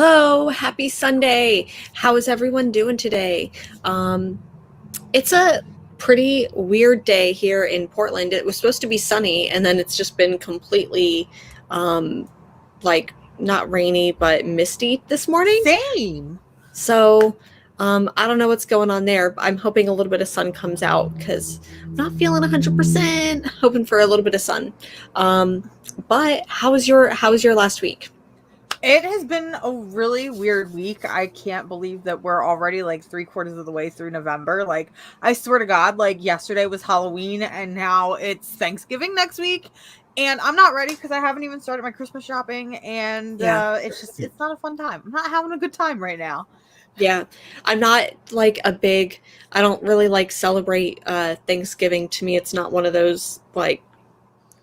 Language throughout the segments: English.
Hello, happy Sunday. How is everyone doing today? It's a pretty weird day here in Portland. It was supposed to be sunny, and then it's just been completely, um, like, not rainy, but misty this morning. Same. So, I don't know what's going on there. I'm hoping a little bit of sun comes out because I'm not feeling 100%. Hoping for a little bit of sun. But how was your last week? It has been a really weird week. I can't believe that we're already like 3/4 of the way through November. Like, I swear to God, like yesterday was Halloween and now it's Thanksgiving next week. And I'm not ready because I haven't even started my Christmas shopping. And Yeah. it's not a fun time. I'm not having a good time right now. Yeah, I'm not like I don't really like celebrate Thanksgiving. To me, it's not one of those like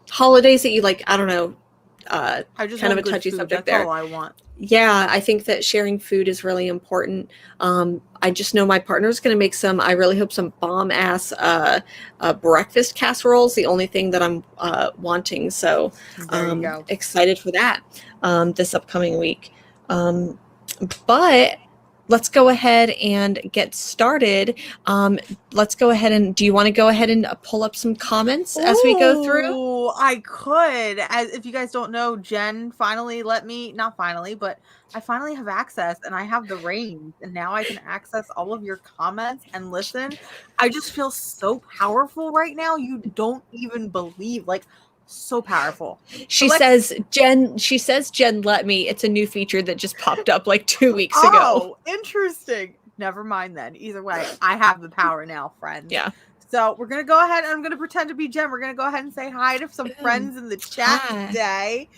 holidays that you like, I don't know, I just kind of want a good touchy food. subject That's there. all I want. Yeah, I think that sharing food is really important. I just know my partner's going to make I really hope some bomb ass breakfast casseroles, the only thing that I'm wanting. So There you go. excited for that this upcoming week. Um, but let's go ahead and get started. Let's go ahead do you want to go ahead and pull up some comments as we go through? Oh, I could. As if you guys don't know, Jen finally not finally, but I finally have access and I have the reins and now I can access all of your comments and listen. I just feel so powerful right now. You don't even believe, like, so powerful. So She says, Jen let me. It's a new feature that just popped up like 2 weeks ago. Oh, interesting. Never mind then. Either way, I have the power now, friends. Yeah. So we're going to go ahead and I'm going to pretend to be Jen. We're going to go ahead and say hi to some friends in the chat Hi. today.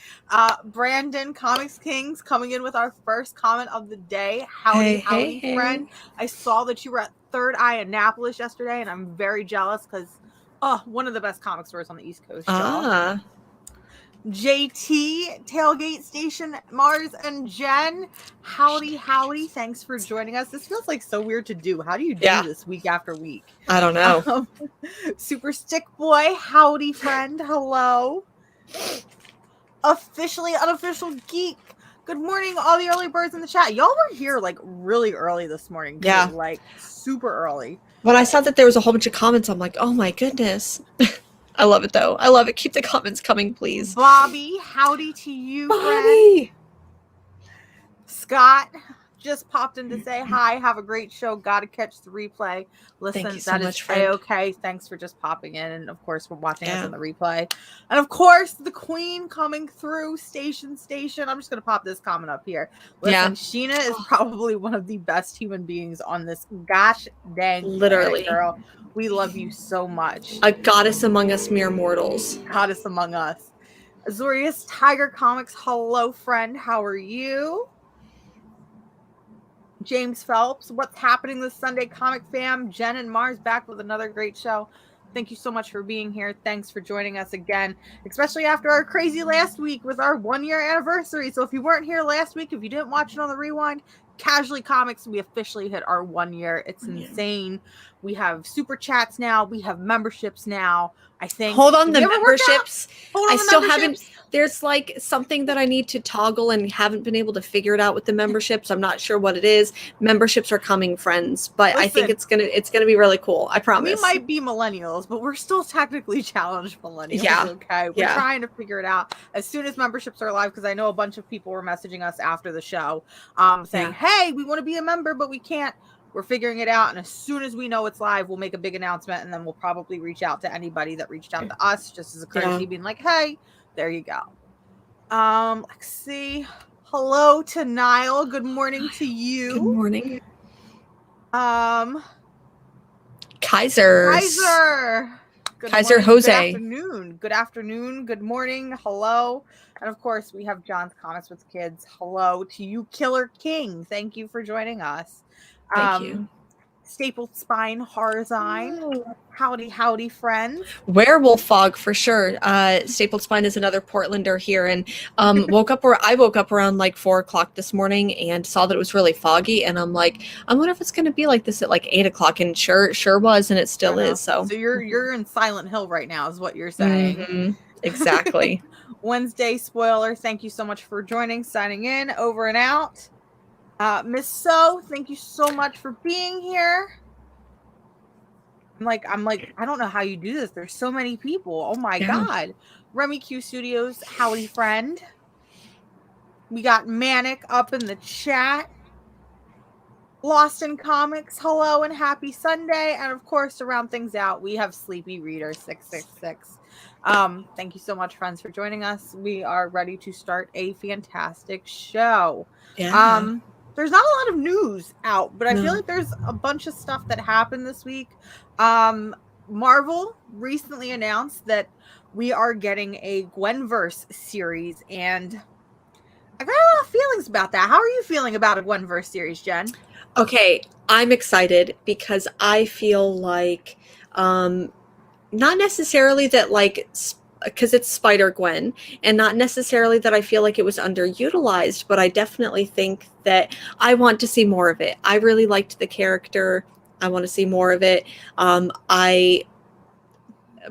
Brandon, Comics Kings, coming in with our first comment of the day. Howdy, Hey. friend. I saw that you were at Third Eye Annapolis yesterday, and I'm very jealous because, one of the best comic stores on the East Coast, y'all. JT, Tailgate Station, Mars, and Jen. Howdy. Thanks for joining us. This feels like so weird to do. How do you do this week after week? I don't know. Super Stick Boy, howdy, friend. Hello. Officially Unofficial Geek. Good morning, all the early birds in the chat. Y'all were here like really early this morning. Too. Yeah. Like super early. When I saw that there was a whole bunch of comments, I'm like, oh my goodness. I love it though. I love it. Keep the comments coming, please. Bobby, howdy to you, Bobby. friend. Scott just popped in to say hi. Have a great show. Gotta catch the replay. Listen, Thank you so that much, is friend. A-okay. Thanks for just popping in, and of course, for watching us on the replay. And of course, the queen coming through. Station. I'm just gonna pop this comment up here. Listen, Sheena is probably one of the best human beings on this gosh dang literally planet, girl. We love you so much. A goddess among us mere mortals. Goddess among us. Azorius Tiger Comics, hello, friend. How are you? James Phelps, what's happening this Sunday, Comic Fam? Jen and Mars back with another great show. Thank you so much for being here. Thanks for joining us again, especially after our crazy last week with our 1-year anniversary. So if you weren't here last week, if you didn't watch it on the rewind, Casually Comics, we officially hit our 1 year. It's insane. We have super chats now. We have memberships now. I think. Hold on, the memberships. I still haven't. There's like something that I need to toggle and haven't been able to figure it out with the memberships. I'm not sure what it is. Memberships are coming, friends, but listen, I think it's gonna be really cool. I promise. We might be millennials, but we're still technically challenged millennials. Yeah. Okay. We're trying to figure it out as soon as memberships are live, because I know a bunch of people were messaging us after the show, saying, "Hey, we want to be a member, but we can't." We're figuring it out, and as soon as we know it's live, we'll make a big announcement, and then we'll probably reach out to anybody that reached out to us, just as a courtesy, being like, "Hey, there you go." Let's see. Hello to Niall. Good morning to you. Good morning. Kaiser. Good Kaiser morning, Jose. Good afternoon. Good morning. Hello. And of course, we have John's Comics with Kids. Hello to you, Killer King. Thank you for joining us. Thank you. Stapled Spine Harzine. Howdy, friends. Werewolf Fog for sure. Stapled Spine is another Portlander here, and I woke up around like 4:00 this morning and saw that it was really foggy, and I'm like, I wonder if it's going to be like this at like 8:00, and sure was, and it still is. So you're in Silent Hill right now, is what you're saying. Mm-hmm. Exactly. Wednesday spoiler. Thank you so much for joining. Signing in. Over and out. Miss So, thank you so much for being here. I'm like, I don't know how you do this. There's so many people. Oh my God. Remy Q Studios, howdy friend. We got Manic up in the chat. Lost in Comics, hello and happy Sunday. And of course, to round things out, we have Sleepy Reader 666. Thank you so much, friends, for joining us. We are ready to start a fantastic show. There's not a lot of news out, but I feel like there's a bunch of stuff that happened this week. Marvel recently announced that we are getting a Gwenverse series, and I got a lot of feelings about that. How are you feeling about a Gwenverse series, Jen? Okay, I'm excited because I feel like not necessarily that, like, because it's Spider-Gwen, and not necessarily that I feel like it was underutilized, but I definitely think that I want to see more of it. I really liked the character. I want to see more of it. I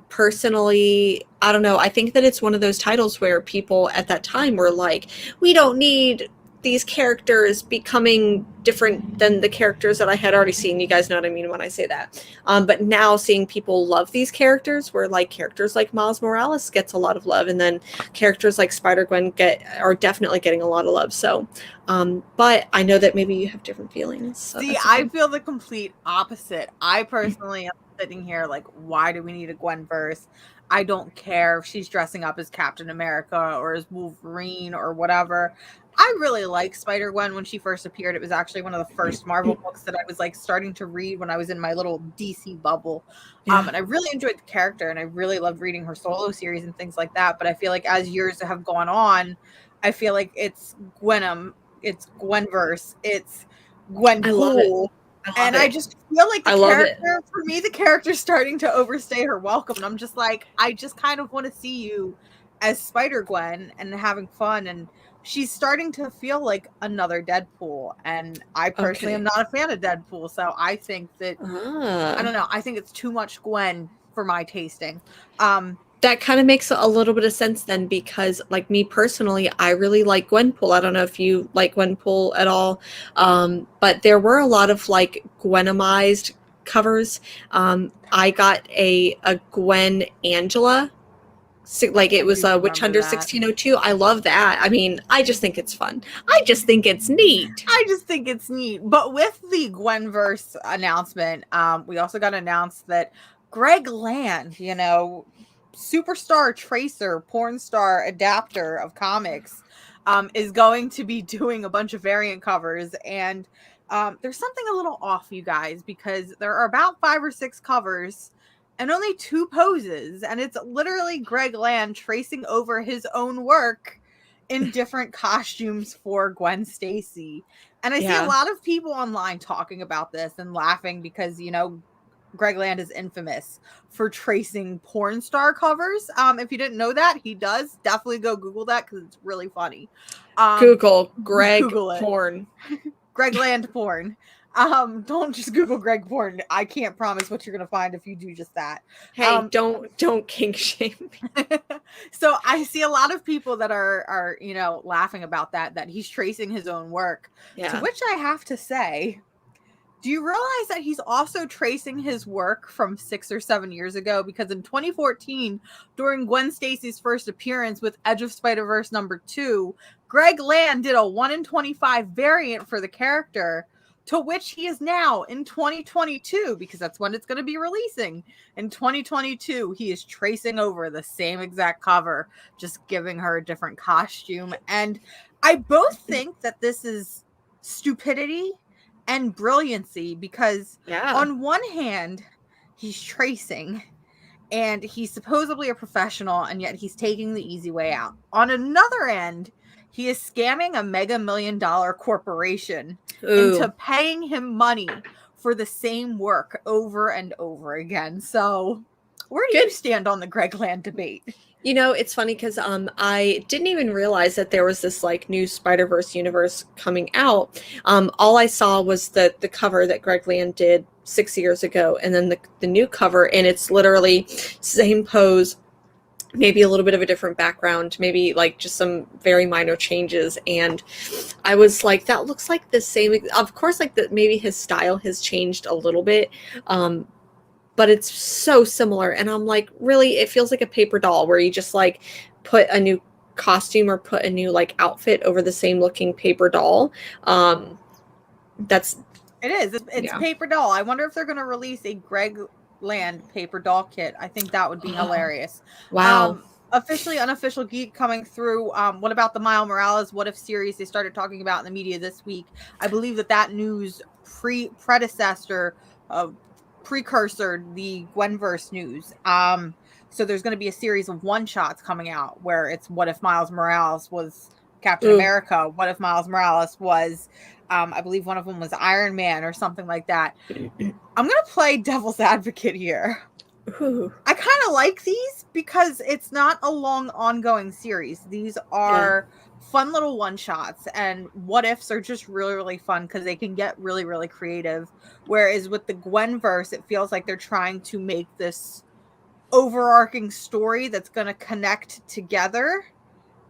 personally, I don't know, I think that it's one of those titles where people at that time were like, we don't need these characters becoming different than the characters that I had already seen. You guys know what I mean when I say that. But now seeing people love these characters, where like characters like Miles Morales gets a lot of love, and then characters like Spider-Gwen are definitely getting a lot of love. So, but I know that maybe you have different feelings. So see, I feel the complete opposite. I personally am sitting here like, why do we need a Gwenverse? I don't care if she's dressing up as Captain America or as Wolverine or whatever. I really like Spider-Gwen when she first appeared. It was actually one of the first Marvel books that I was like starting to read when I was in my little DC bubble. And I really enjoyed the character, and I really loved reading her solo series and things like that. But I feel like as years have gone on, I feel like it's Gwenum, it's Gwenverse, it's Gwenpool. I just feel like the character, for me, the character's starting to overstay her welcome. And I'm just like, I just kind of want to see you as Spider-Gwen and having fun. And she's starting to feel like another Deadpool. And I personally am not a fan of Deadpool. So I think that, I don't know, I think it's too much Gwen for my tasting. That kind of makes a little bit of sense then, because like me personally, I really like Gwenpool. I don't know if you like Gwenpool at all, but there were a lot of like Gwenomized covers. I got a Gwen Angela, like it was Witch Hunter 1602. I love that. I mean, I just think it's fun. I just think it's neat. But with the Gwenverse announcement, we also got announced that Greg Land, you know, superstar tracer, porn star adapter of comics, is going to be doing a bunch of variant covers. And there's something a little off, you guys, because there are about 5 or 6 covers and only 2 poses, and it's literally Greg Land tracing over his own work in different costumes for Gwen Stacy. And I see a lot of people online talking about this and laughing because, you know, Greg Land is infamous for tracing porn star covers. If you didn't know that, he does. Definitely go Google that because it's really funny. Google porn. Greg Land porn. Don't just Google Greg porn. I can't promise what you're gonna find if you do just that. Hey, don't kink shame me. So I see a lot of people that are you know, laughing about that he's tracing his own work. To which I have to say, do you realize that he's also tracing his work from 6 or 7 years ago? Because in 2014, during Gwen Stacy's first appearance with Edge of Spider-Verse #2, Greg Land did a 1 in 25 variant for the character, to which he is now in 2022, because that's when it's going to be releasing. In 2022, he is tracing over the same exact cover, just giving her a different costume. And I both think that this is stupidity and brilliancy, because on one hand, he's tracing and he's supposedly a professional, and yet he's taking the easy way out. On another end, he is scamming a mega $1 million corporation into paying him money for the same work over and over again. So where do you stand on the Greg Land debate? You know, it's funny because I didn't even realize that there was this like new Spider-Verse universe coming out. All I saw was the cover that Greg Land did 6 years ago, and then the new cover, and it's literally same pose, maybe a little bit of a different background, maybe like just some very minor changes. And I was like, that looks like the same. Of course, like that maybe his style has changed a little bit, but it's so similar. And I'm like, really, it feels like a paper doll where you just like put a new costume or put a new like outfit over the same looking paper doll. It is. It's paper doll. I wonder if they're going to release a Greg Land paper doll kit. I think that would be hilarious. Wow. Officially unofficial geek coming through. What about the Miles Morales What If series they started talking about in the media this week? I believe that news precursor the Gwenverse news. So there's going to be a series of one-shots coming out where it's what if Miles Morales was Captain America? What if Miles Morales was, I believe one of them was Iron Man or something like that. I'm going to play devil's advocate here. Ooh. I kind of like these because it's not a long ongoing series. These are fun little one-shots, and what ifs are just really, really fun because they can get really, really creative. Whereas with the Gwenverse, it feels like they're trying to make this overarching story that's going to connect together,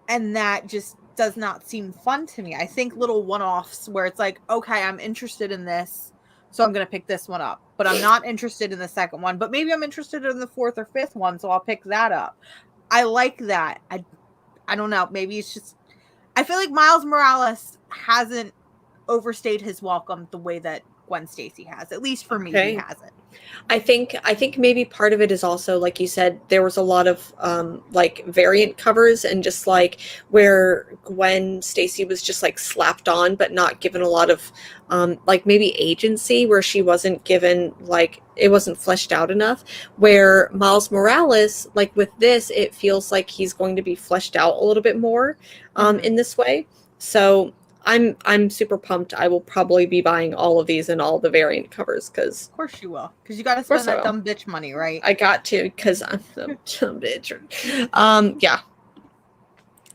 and that just does not seem fun to me. I think little one-offs where it's like, okay, I'm interested in this, so I'm going to pick this one up, but I'm not interested in the second one, but maybe I'm interested in the fourth or fifth one, so I'll pick that up. I like that. I don't know. Maybe it's just, I feel like Miles Morales hasn't overstayed his welcome the way that Gwen Stacy has. At least for me, he hasn't. I think maybe part of it is also, like you said, there was a lot of like variant covers and just like where Gwen Stacy was just like slapped on but not given a lot of like maybe agency, where she wasn't given, like it wasn't fleshed out enough, where Miles Morales, like with this, it feels like he's going to be fleshed out a little bit more in this way. So I'm super pumped. I will probably be buying all of these and all the variant covers because, of course you will, because you got to spend that dumb bitch money, right? I got to, because I'm the dumb bitch. Yeah.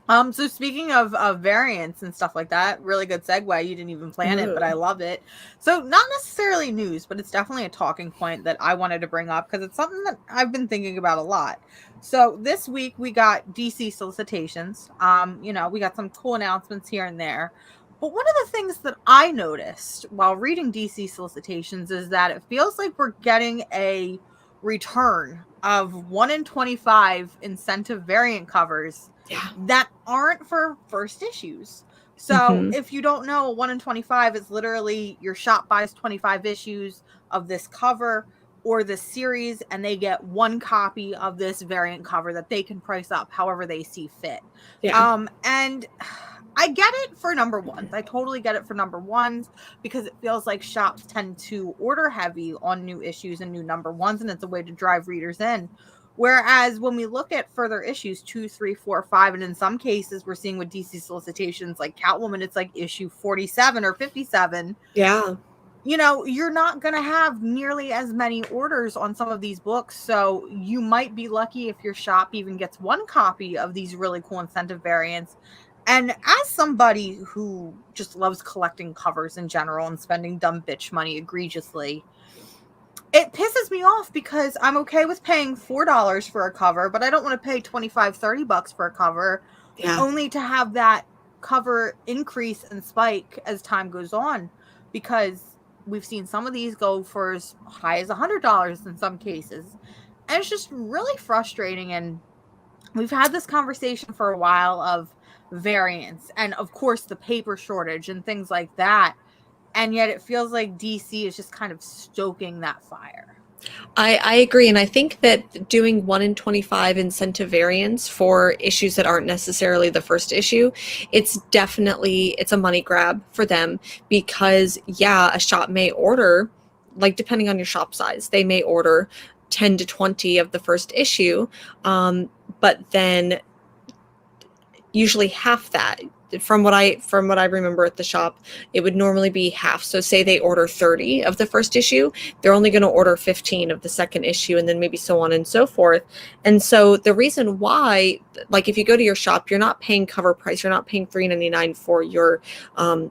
So speaking of variants and stuff like that, really good segue. You didn't even plan it, but I love it. So not necessarily news, but it's definitely a talking point that I wanted to bring up because it's something that I've been thinking about a lot. So this week we got DC solicitations. We got some cool announcements here and there. But one of the things that I noticed while reading DC solicitations is that it feels like we're getting a return of 1 in 25 incentive variant covers that aren't for first issues. So if you don't know, 1 in 25 is literally your shop buys 25 issues of this cover or this series, and they get one copy of this variant cover that they can price up however they see fit. And I get it for number ones. I totally get it for number ones because it feels like shops tend to order heavy on new issues and new number ones, and it's a way to drive readers in. Whereas when we look at further issues 2, 3, 4, 5, and in some cases we're seeing with DC solicitations like Catwoman, it's like issue 47 or 57. Yeah. You're not going to have nearly as many orders on some of these books. So you might be lucky if your shop even gets one copy of these really cool incentive variants. And as somebody who just loves collecting covers in general and spending dumb bitch money egregiously, it pisses me off because I'm okay with paying $4 for a cover, but I don't want to pay $25-$30 for a cover only to have that cover increase and spike as time goes on, because we've seen some of these go for as high as $100 in some cases. And it's just really frustrating. And we've had this conversation for a while of variants and of course the paper shortage and things like that, and yet it feels like DC is just kind of stoking that fire. I agree, and I think that doing 1 in 25 incentive variants for issues that aren't necessarily the first issue, it's a money grab for them, because a shop may order, like depending on your shop size, they may order 10 to 20 of the first issue, but then usually half that. From what I remember at the shop, it would normally be half. So say they order 30 of the first issue, they're only going to order 15 of the second issue, and then maybe so on and so forth. And so the reason why, like if you go to your shop, you're not paying cover price, you're not paying $3.99 for your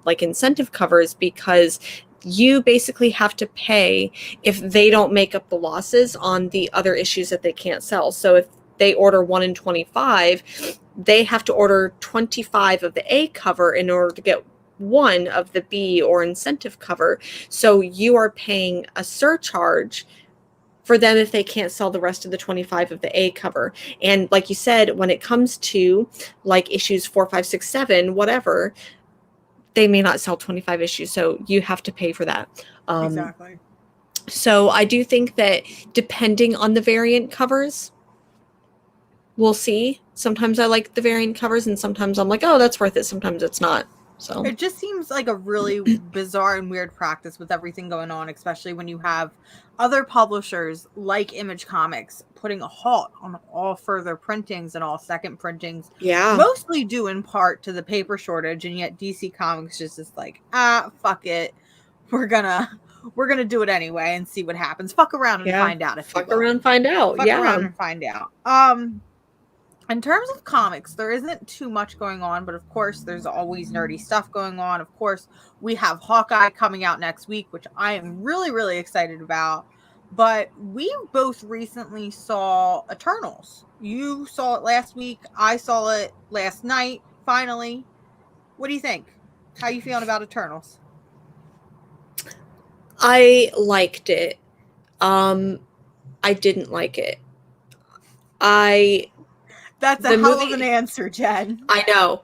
like incentive covers, because you basically have to pay if they don't make up the losses on the other issues that they can't sell. So if they order 1 in 25, they have to order 25 of the A cover in order to get 1 of the B or incentive cover. So you are paying a surcharge for them if they can't sell the rest of the 25 of the A cover. And like you said, when it comes to like issues 4, 5, 6, 7, whatever, they may not sell 25 issues, so you have to pay for that. Exactly. So I do think that depending on the variant covers, we'll see. Sometimes I like the variant covers, and sometimes I'm like, oh, that's worth it. Sometimes it's not. So it just seems like a really bizarre and weird practice with everything going on, especially when you have other publishers like Image Comics putting a halt on all further printings and all second printings. Yeah. Mostly due in part to the paper shortage, and yet DC Comics just is like, fuck it. We're gonna do it anyway and see what happens. Fuck around and find out. Fuck around, find out. Fuck around and find out. In terms of comics, there isn't too much going on, but of course, there's always nerdy stuff going on. Of course, we have Hawkeye coming out next week, which I am really, really excited about. But we both recently saw Eternals. You saw it last week. I saw it last night, finally. What do you think? How are you feeling about Eternals? I liked it. I didn't like it. That's a hell of an answer, Jen. I know.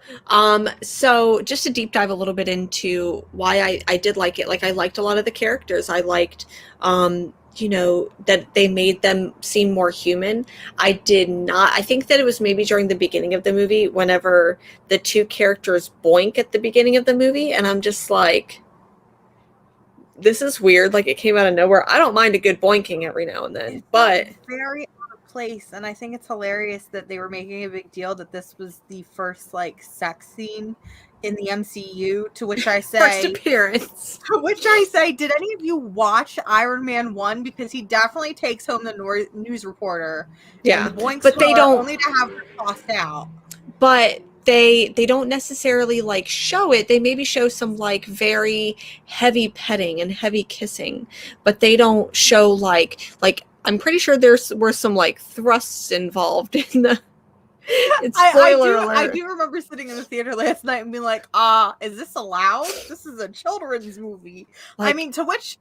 So just to deep dive a little bit into why I did like it. Like, I liked a lot of the characters. I liked, that they made them seem more human. I did not. I think that it was maybe during the beginning of the movie, whenever the 2 characters boink at the beginning of the movie, and I'm just like, this is weird. Like, it came out of nowhere. I don't mind a good boinking every now and then, but very out of place. And I think it's hilarious that they were making a big deal that this was the first sex scene in the MCU. To which I say, first appearance. To which I say, did any of you watch Iron Man 1? Because he definitely takes home the news reporter. Yeah, and the boinks, but they don't only to have her tossed out. But they don't necessarily show it. They maybe show some very heavy petting and heavy kissing, but they don't show like I'm pretty sure were some thrusts involved in the I do remember sitting in the theater last night and being like, is this allowed? This is a children's movie. I mean, to which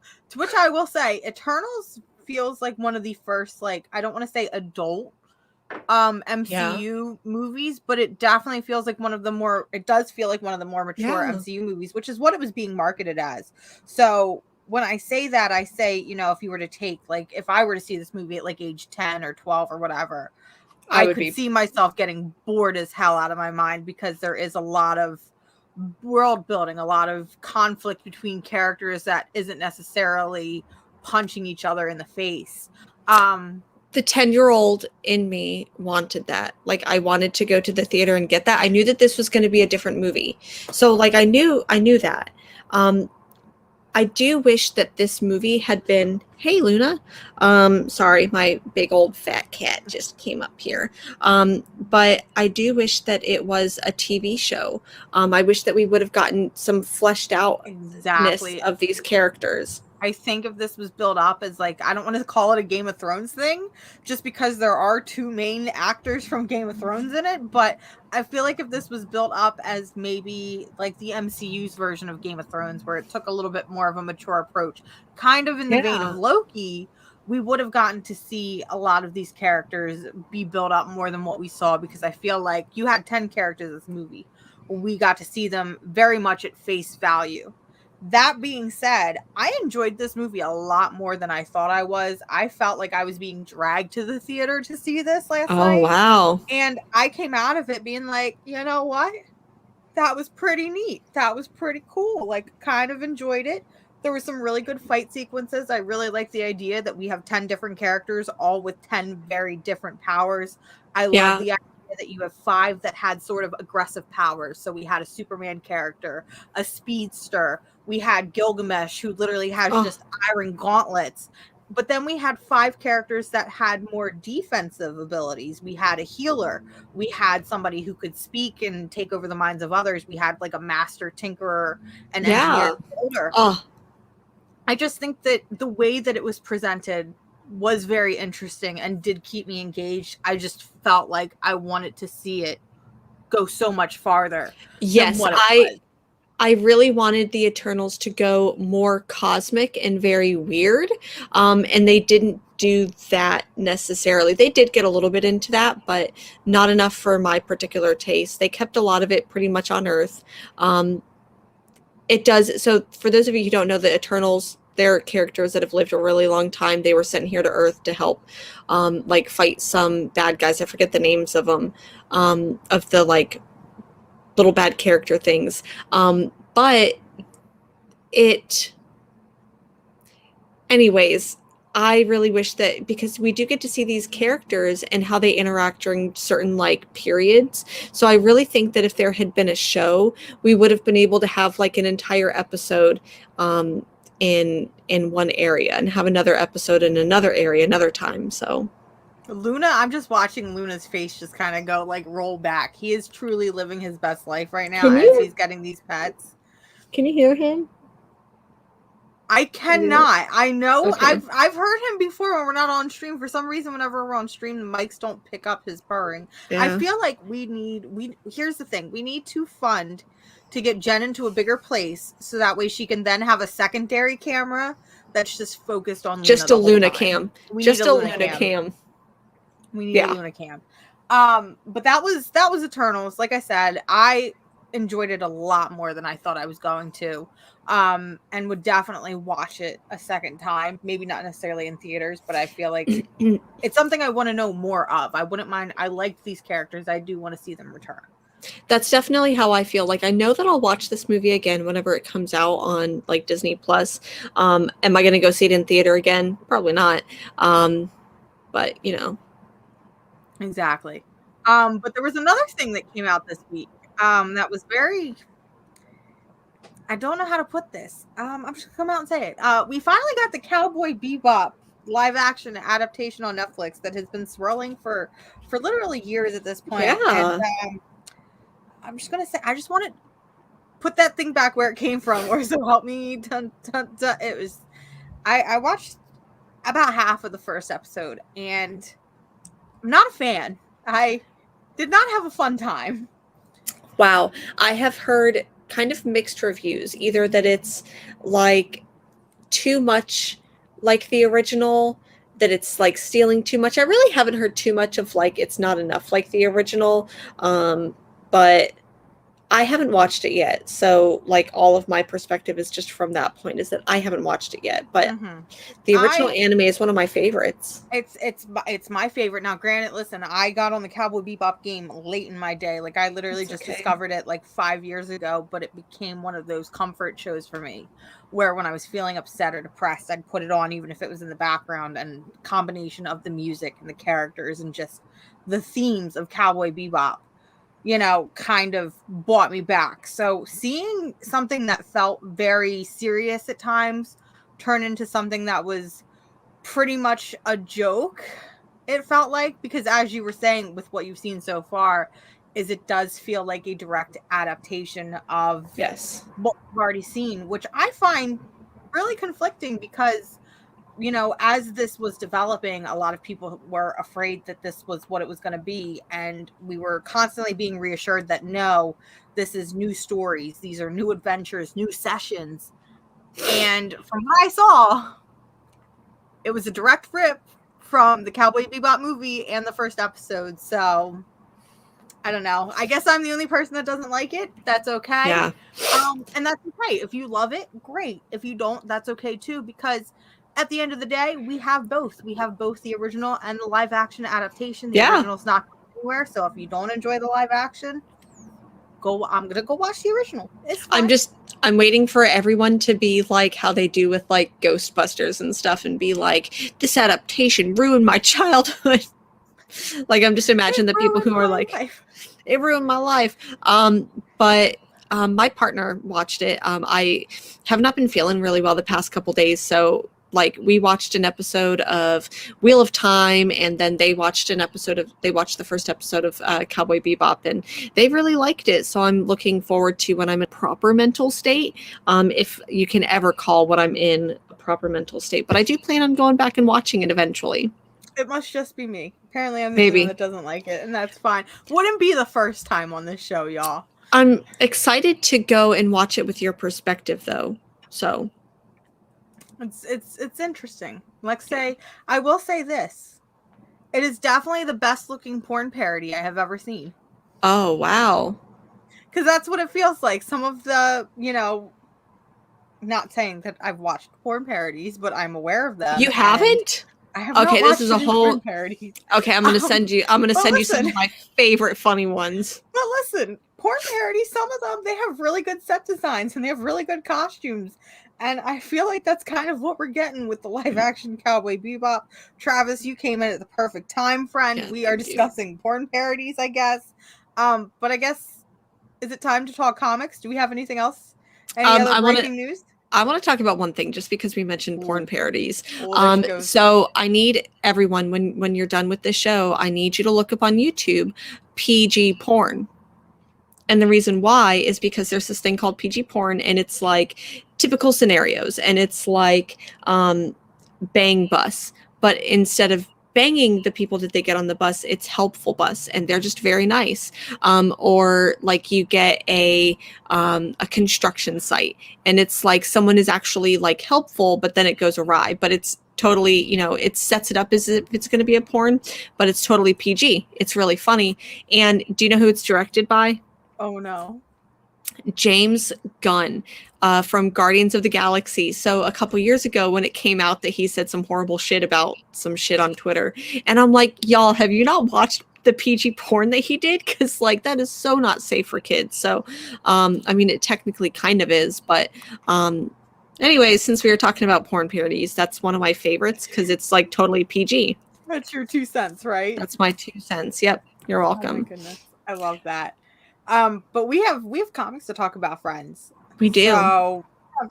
I will say, Eternals feels like one of the first, I don't want to say adult MCU movies, but it definitely feels like one of the more mature MCU movies, which is what it was being marketed as. So when I say that, I say, if you were to take, if I were to see this movie at age 10 or 12 or whatever, I could see myself getting bored as hell out of my mind, because there is a lot of world building, a lot of conflict between characters that isn't necessarily punching each other in the face. The 10-year-old in me wanted that. I wanted to go to the theater and get that. I knew that this was going to be a different movie. So I knew that. I do wish that this movie had been, hey Luna, sorry, my big old fat cat just came up here. But I do wish that it was a TV show. I wish that we would have gotten some fleshed out of these characters. I think if this was built up as I don't want to call it a Game of Thrones thing, just because there are 2 main actors from Game of Thrones in it, but I feel like if this was built up as maybe the MCU's version of Game of Thrones, where it took a little bit more of a mature approach, kind of in the vein of Loki, we would have gotten to see a lot of these characters be built up more than what we saw, because I feel like you had 10 characters in this movie. We got to see them very much at face value. That being said, I enjoyed this movie a lot more than I thought I was. I felt like I was being dragged to the theater to see this last night. Oh, wow. And I came out of it being like, you know what? That was pretty neat. That was pretty cool. Kind of enjoyed it. There were some really good fight sequences. I really like the idea that we have 10 different characters, all with 10 very different powers. I love the idea that you have 5 that had sort of aggressive powers. So we had a Superman character, a speedster. We had Gilgamesh, who literally has just iron gauntlets. But then we had 5 characters that had more defensive abilities. We had a healer. We had somebody who could speak and take over the minds of others. We had a master tinkerer, an engineer, builder. I just think that the way that it was presented was very interesting and did keep me engaged. I just felt like I wanted to see it go so much farther. Yes, than what it was. I really wanted the Eternals to go more cosmic and very weird, and they didn't do that necessarily. They did get a little bit into that, but not enough for my particular taste. They kept a lot of it pretty much on Earth. It does, so for those of you who don't know, the Eternals, they're characters that have lived a really long time. They were sent here to Earth to help, like, fight some bad guys. I forget the names of them, of the, like, little bad character things. But it, anyways, I really wish that, because we do get to see these characters and how they interact during certain, like, periods. So I really think that if there had been a show, we would have been able to have, like, an entire episode in one area and have another episode in another area another time. So Luna, I'm just watching Luna's face just kind of go, like, roll back. He is truly living his best life right now as he's getting these pets. Can you hear him? I cannot. I know. Okay. I've heard him before when we're not on stream. For some reason, whenever we're on stream, the mics don't pick up his purring. Yeah. I feel like here's the thing. We need to fund to get Jen into a bigger place so that way she can then have a secondary camera that's just focused on Luna. Just a Luna cam. Just a Luna cam. We need a Luna cam. But that was Eternals. Like I said, I enjoyed it a lot more than I thought I was going to. And would definitely watch it a second time. Maybe not necessarily in theaters, but I feel like it's something I want to know more of. I wouldn't mind. I liked these characters. I do want to see them return. That's definitely how I feel. Like, I know that I'll watch this movie again whenever it comes out on, like, Disney Plus. Am I going to go see it in theater again? Probably not. But, you know. Exactly. But there was another thing that came out this week that was very... I don't know how to put this. I'm just gonna come out and say it. We finally got the Cowboy Bebop live action adaptation on Netflix that has been swirling for literally years at this point. Yeah. And I'm just gonna say, I just want to put that thing back where it came from, or so help me. Dun, dun, dun. It was. I watched about half of the first episode, and I'm not a fan. I did not have a fun time. Wow, I have heard kind of mixed reviews, either that it's like too much like the original, that it's like stealing too much. I really haven't heard too much of like it's not enough like the original, but I haven't watched it yet, so like all of my perspective is just from that point, is that I haven't watched it yet. But the original anime is one of my favorites. It's my favorite. Now, granted, listen, I got on the Cowboy Bebop game late in my day. Like, I literally just discovered it like 5 years ago, but it became one of those comfort shows for me, where when I was feeling upset or depressed, I'd put it on even if it was in the background, and combination of the music and the characters and just the themes of Cowboy Bebop, you know, kind of brought me back. So seeing something that felt very serious at times turn into something that was pretty much a joke, it felt like, because as you were saying with what you've seen so far, is it does feel like a direct adaptation of what we've already seen, which I find really conflicting because, you know, as this was developing, a lot of people were afraid that this was what it was going to be. And we were constantly being reassured that, no, this is new stories. These are new adventures, new sessions. And from what I saw, it was a direct rip from the Cowboy Bebop movie and the first episode. So I don't know. I guess I'm the only person that doesn't like it. That's okay. Yeah. And that's okay. If you love it, great. If you don't, that's okay too, because at the end of the day, we have both. We have both the original and the live action adaptation. The original's not going anywhere. So if you don't enjoy the live action, I'm going to go watch the original. It's fine. I'm waiting for everyone to be like how they do with like Ghostbusters and stuff and be like, this adaptation ruined my childhood. Like, I'm just imagining the people who are like, it ruined my life. But my partner watched it. I have not been feeling really well the past couple days. So like we watched an episode of Wheel of Time, and then they watched the first episode of Cowboy Bebop, and they really liked it. So I'm looking forward to when I'm in proper mental state, if you can ever call what I'm in a proper mental state. But I do plan on going back and watching it eventually. It must just be me. Apparently I'm the only one that doesn't like it, and that's fine. Wouldn't be the first time on this show, y'all. I'm excited to go and watch it with your perspective, though. So it's interesting. I will say this. It is definitely the best looking porn parody I have ever seen. Oh, wow. Because that's what it feels like. Some of the, not saying that I've watched porn parodies, but I'm aware of them. You haven't? I have not watched this is a whole parodies. Okay, I'm gonna send you some of my favorite funny ones. But listen, porn parodies, some of them, they have really good set designs and they have really good costumes. And I feel like that's kind of what we're getting with the live action Cowboy Bebop. Travis, you came in at the perfect time, friend. Yeah, we are discussing porn parodies, I guess. But I guess, is it time to talk comics? Do we have anything else? Any other breaking news? I want to talk about one thing just because we mentioned porn parodies. So I need everyone, when you're done with this show, I need you to look up on YouTube PG porn. And the reason why is because there's this thing called PG porn, and it's like typical scenarios, and it's like bang bus, but instead of banging the people that they get on the bus, it's helpful bus, and they're just very nice. Or like you get a construction site, and it's like someone is actually like helpful, but then it goes awry. But it's totally, it sets it up as if it's going to be a porn, but it's totally PG. It's really funny. And do you know who it's directed by? Oh no. James Gunn from Guardians of the Galaxy. So a couple years ago when it came out that he said some horrible shit about some shit on Twitter, and I'm like, y'all, have you not watched the PG porn that he did? Because like that is so not safe for kids. So I mean, it technically kind of is, but anyway, since we were talking about porn parodies, that's one of my favorites because it's like totally PG. That's your 2 cents, right? That's my 2 cents. Yep, you're welcome. Oh my goodness, I love that. But we have comics to talk about, friends. We do. So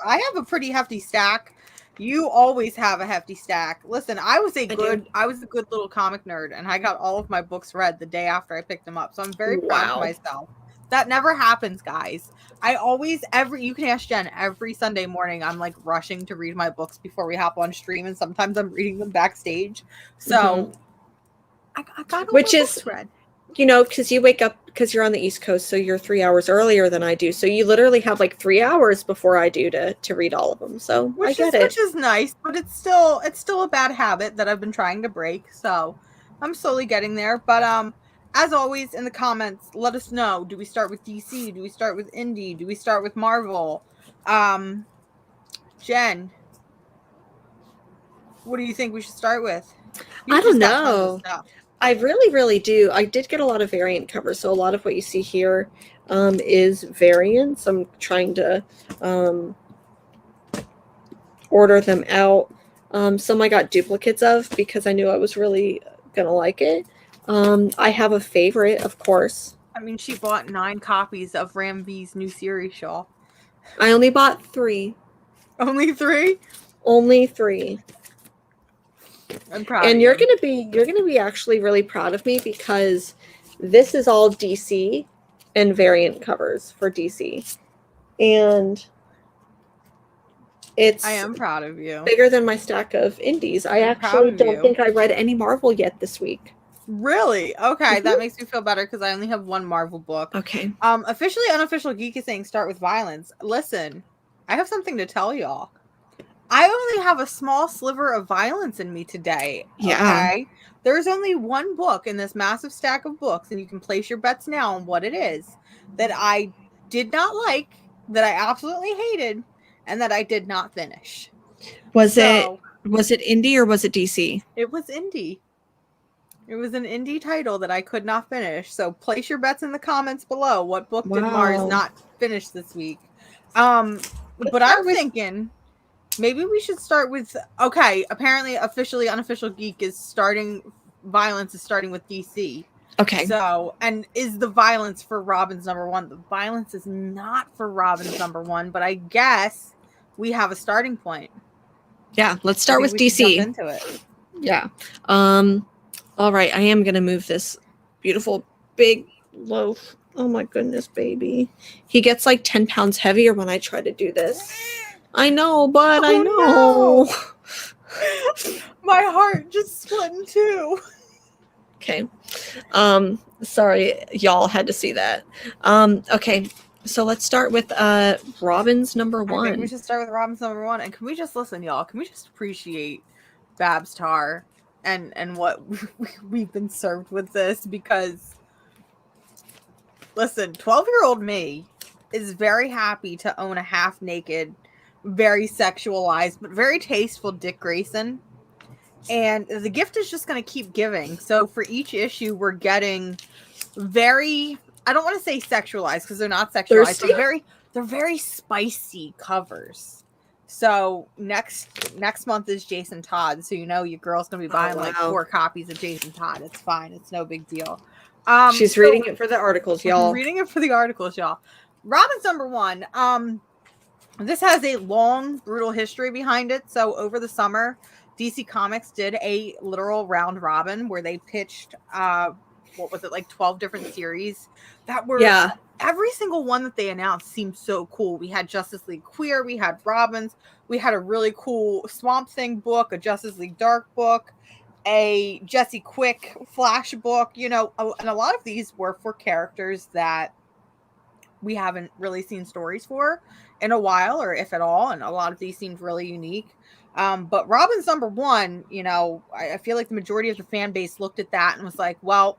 I have a pretty hefty stack. You always have a hefty stack. Listen, I was a good little comic nerd, and I got all of my books read the day after I picked them up. So I'm very proud of myself. That never happens, guys. You can ask Jen, every Sunday morning I'm like rushing to read my books before we hop on stream, and sometimes I'm reading them backstage. So I got all my books read. Because you wake up, because you're on the East Coast, so you're 3 hours earlier than I do. So you literally have like 3 hours before I do to read all of them. So which is nice, but it's still a bad habit that I've been trying to break. So I'm slowly getting there. But as always, in the comments, let us know. Do we start with DC? Do we start with Indie? Do we start with Marvel? Jen, what do you think we should start with? I don't know. I really, really do. I did get a lot of variant covers, so a lot of what you see here is variants. I'm trying to order them out. Some I got duplicates of because I knew I was really going to like it. I have a favorite, of course. I mean, she bought 9 copies of Ram V's new series, Shaw. I only bought 3. Only 3? Only 3. I'm proud. And you're gonna be actually really proud of me because this is all DC and variant covers for DC, and I am proud of you. Bigger than my stack of indies. I actually don't think I read any Marvel yet this week. Really? Okay, that makes me feel better because I only have 1 Marvel book. Okay. Officially Unofficial Geek is saying start with violence. Listen, I have something to tell y'all. I only have a small sliver of violence in me today. Yeah. Okay? There's only 1 book in this massive stack of books, and you can place your bets now on what it is that I did not like, that I absolutely hated, and that I did not finish. Was it indie or was it DC? It was indie. It was an indie title that I could not finish. So place your bets in the comments below. What book did Mars not finish this week? But I'm thinking maybe we should start with, apparently officially Unofficial Geek is starting, violence is starting with DC. Okay. So, and is the violence for Robin's number 1? The violence is not for Robin's number 1, but I guess we have a starting point. Yeah, let's start with DC. Jump into it. Yeah. All right, I am going to move this beautiful big loaf. Oh my goodness, baby. He gets like 10 pounds heavier when I try to do this. I know, but I know. No. My heart just split in two. Okay. Sorry, y'all had to see that. Okay, so let's start with Robin's number 1. I think we should start with Robin's number 1. And can we just listen, y'all? Can we just appreciate Babs Tarr and what we've been served with this? Because, listen, 12-year-old me is very happy to own a half-naked, very sexualized, but very tasteful Dick Grayson. And the gift is just going to keep giving. So for each issue, we're getting very, I don't want to say sexualized because they're not sexualized, but they're very spicy covers. So next month is Jason Todd. So you know your girl's going to be buying like 4 copies of Jason Todd. It's fine. It's no big deal. She's reading it for the articles, y'all. Reading it for the articles, y'all. Robin's number 1. This has a long, brutal history behind it. So over the summer, DC Comics did a literal round robin where they pitched, what was it, like 12 different series that were, every single one that they announced seemed so cool. We had Justice League Queer, we had Robins, we had a really cool Swamp Thing book, a Justice League Dark book, a Jesse Quick Flash book, you know, and a lot of these were for characters that we haven't really seen stories for in a while, or if at all, and a lot of these seemed really unique. But Robin's number 1, you know, I feel like the majority of the fan base looked at that and was like, well,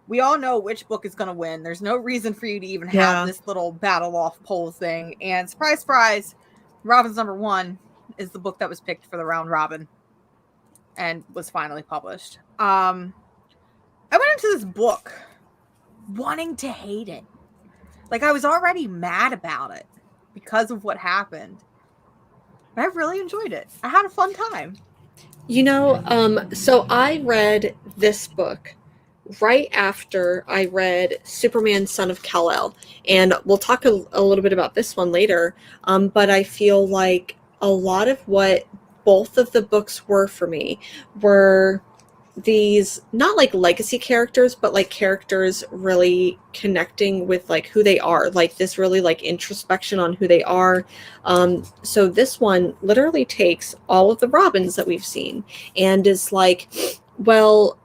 we all know which book is going to win. There's no reason for you to even have this little battle off poll thing. And surprise, surprise, Robin's number 1 is the book that was picked for the round robin and was finally published. I went into this book wanting to hate it. Like, I was already mad about it because of what happened. But I really enjoyed it. I had a fun time. You know, so I read this book right after I read Superman, Son of Kal-El. And we'll talk a little bit about this one later. But I feel like a lot of what both of the books were for me were these, not like legacy characters, but like characters really connecting with like who they are, like this really like introspection on who they are. So this one literally takes all of the Robins that we've seen and is like, well,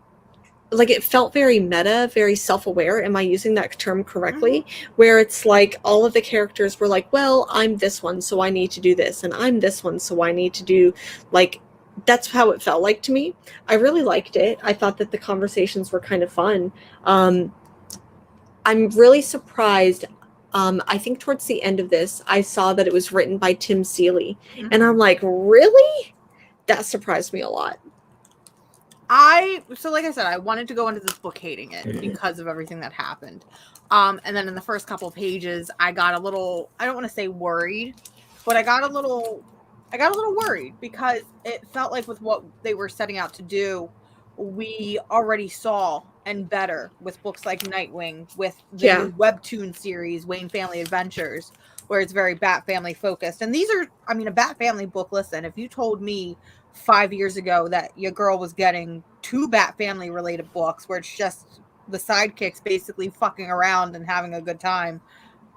like it felt very meta, very self-aware. Am I using that term correctly? Where it's like all of the characters were like, well, I'm this one, so I need to do this. And I'm this one, so I need to do like, that's how it felt like to me. I really liked it. I thought that the conversations were kind of fun. I'm really surprised. I think towards the end of this, I saw that it was written by Tim Seeley. And I'm like, really? That surprised me a lot. So like I said, I wanted to go into this book hating it because of everything that happened. And then in the first couple of pages, I got a little, I don't want to say worried, but I got a little worried because it felt like with what they were setting out to do, we already saw and better with books like Nightwing, with the webtoon series, Wayne Family Adventures, where it's very Bat Family focused. And these are, I mean, a Bat Family book, listen, if you told me 5 years ago that your girl was getting 2 Bat Family related books where it's just the sidekicks basically fucking around and having a good time,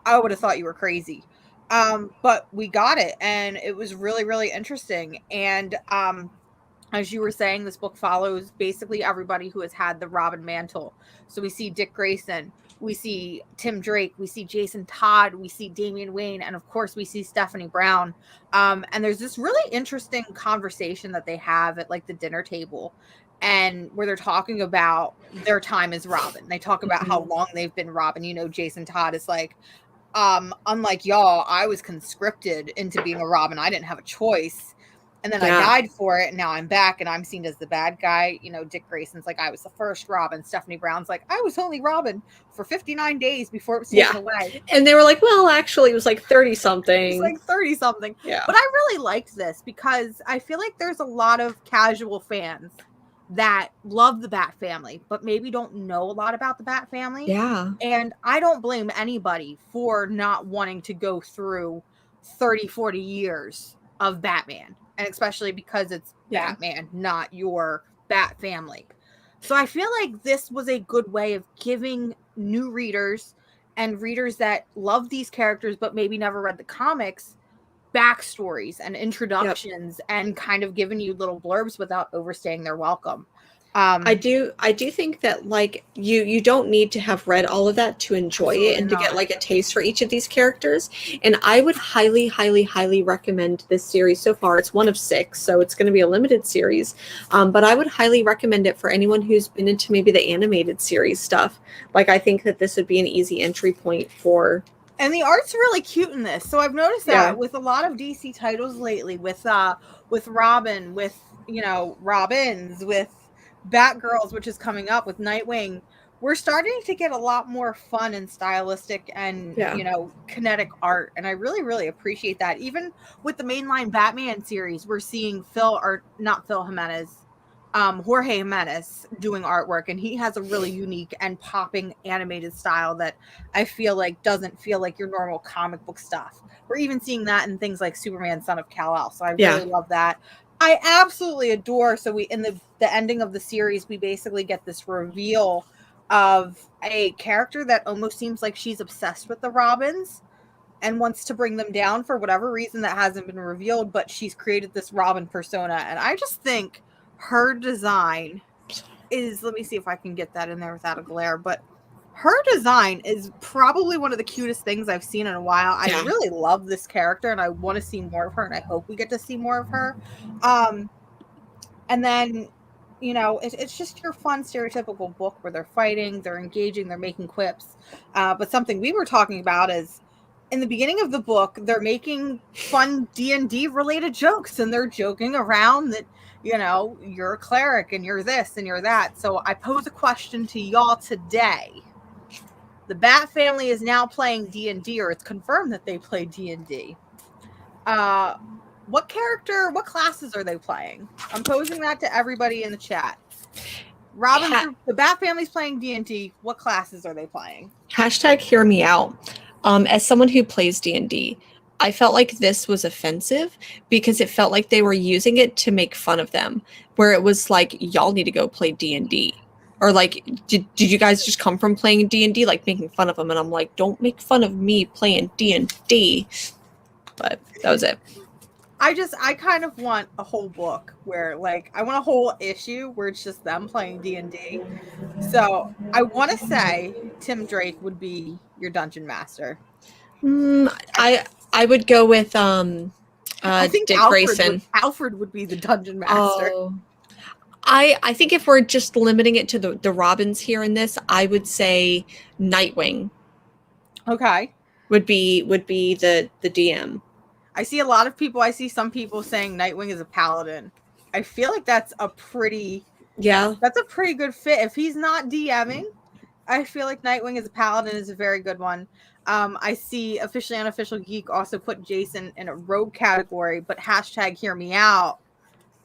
I would have thought you were crazy. But we got it, and it was really, really interesting. And as you were saying, this book follows basically everybody who has had the Robin mantle. So we see Dick Grayson, we see Tim Drake, we see Jason Todd, we see Damian Wayne, and of course we see Stephanie Brown. And there's this really interesting conversation that they have at like the dinner table, and where they're talking about their time as Robin. They talk about how long they've been Robin. You know, Jason Todd is like, unlike y'all, I was conscripted into being a Robin. I didn't have a choice. And then I died for it, and now I'm back, and I'm seen as the bad guy. You know, Dick Grayson's like, I was the first Robin. Stephanie Brown's like, I was only Robin for 59 days before it was taken away. And they were like, well, actually, it was like 30-something. It's like 30-something. Yeah. But I really liked this because I feel like there's a lot of casual fans that love the Bat Family, but maybe don't know a lot about the Bat Family. Yeah. And I don't blame anybody for not wanting to go through 30, 40 years of Batman. and especially because it's Batman, not your Bat family. So I feel like this was a good way of giving new readers and readers that love these characters but maybe never read the comics backstories and introductions and kind of giving you little blurbs without overstaying their welcome. I do think that like you don't need to have read all of that to enjoy it and to get like a taste for each of these characters. And I would highly, highly, highly recommend this series so far. It's one of 6, so it's going to be a limited series. But I would highly recommend it for anyone who's been into maybe the animated series stuff. Like I think that this would be an easy entry point for. And the art's really cute in this. So I've noticed that with a lot of DC titles lately, with Robin, with Robins, with Batgirls, which is coming up, with Nightwing, we're starting to get a lot more fun and stylistic and kinetic art, and I really, really appreciate that. Even with the mainline Batman series, we're seeing Jorge Jimenez doing artwork, and he has a really unique and popping animated style that I feel like doesn't feel like your normal comic book stuff. We're even seeing that in things like Superman, Son of Kal-El, so I really love that. I absolutely adore. So we in the ending of the series, we basically get this reveal of a character that almost seems like she's obsessed with the Robins and wants to bring them down for whatever reason that hasn't been revealed, but she's created this Robin persona, and I just think her design is, let me see if I can get that in there without a glare, but her design is probably one of the cutest things I've seen in a while. I really love this character, and I want to see more of her, and I hope we get to see more of her. And then, it's just your fun, stereotypical book where they're fighting, they're engaging, they're making quips. But something we were talking about is, in the beginning of the book, they're making fun D&D related jokes, and they're joking around that, you're a cleric and you're this and you're that. So I pose a question to y'all today. The Bat family is now playing D&D, or it's confirmed that they play D&D. What classes are they playing? I'm posing that to everybody in the chat. Robin, the Bat family's playing D&D. What classes are they playing? # hear me out. As someone who plays D&D, I felt like this was offensive because it felt like they were using it to make fun of them, where it was like, y'all need to go play D&D. Or like, did you guys just come from playing D&D, like making fun of them? And I'm like, don't make fun of me playing D&D. But that was it. I kind of want a whole book where, like, I want a whole issue where it's just them playing D&D. So I want to say Tim Drake would be your dungeon master. I would go with I think Dick Grayson. Alfred would be the dungeon master. Oh. I think if we're just limiting it to the Robins here in this, I would say Nightwing. Okay. Would be the DM. I see some people saying Nightwing is a paladin. I feel like that's a pretty good fit. If he's not DMing, I feel like Nightwing as a paladin is a very good one. I see Officially Unofficial Geek also put Jason in a rogue category, but # hear me out.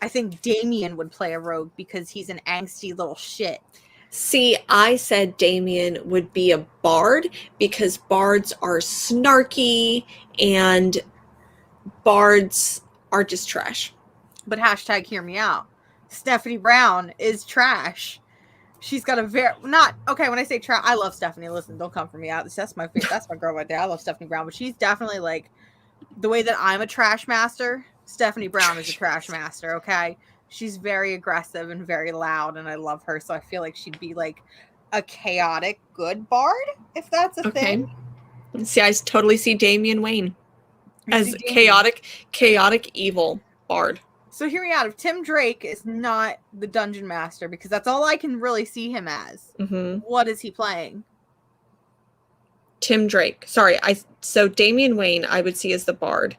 I think Damien would play a rogue because he's an angsty little shit. See, I said Damien would be a bard because bards are snarky and bards are just trash. But # hear me out. Stephanie Brown is trash. She's got a when I say trash, I love Stephanie. Listen, don't come for me out. That's my girl right there. I love Stephanie Brown, but she's definitely like the way that I'm a trash master. Stephanie Brown is a trash master. Okay, she's very aggressive and very loud, and I love her. So I feel like she'd be like a chaotic good bard, if that's a thing. See, I totally see Damian Wayne as chaotic evil bard. So hear me out. If Tim Drake is not the dungeon master, because that's all I can really see him as, what is he playing? Tim Drake. Sorry, so Damian Wayne I would see as the bard.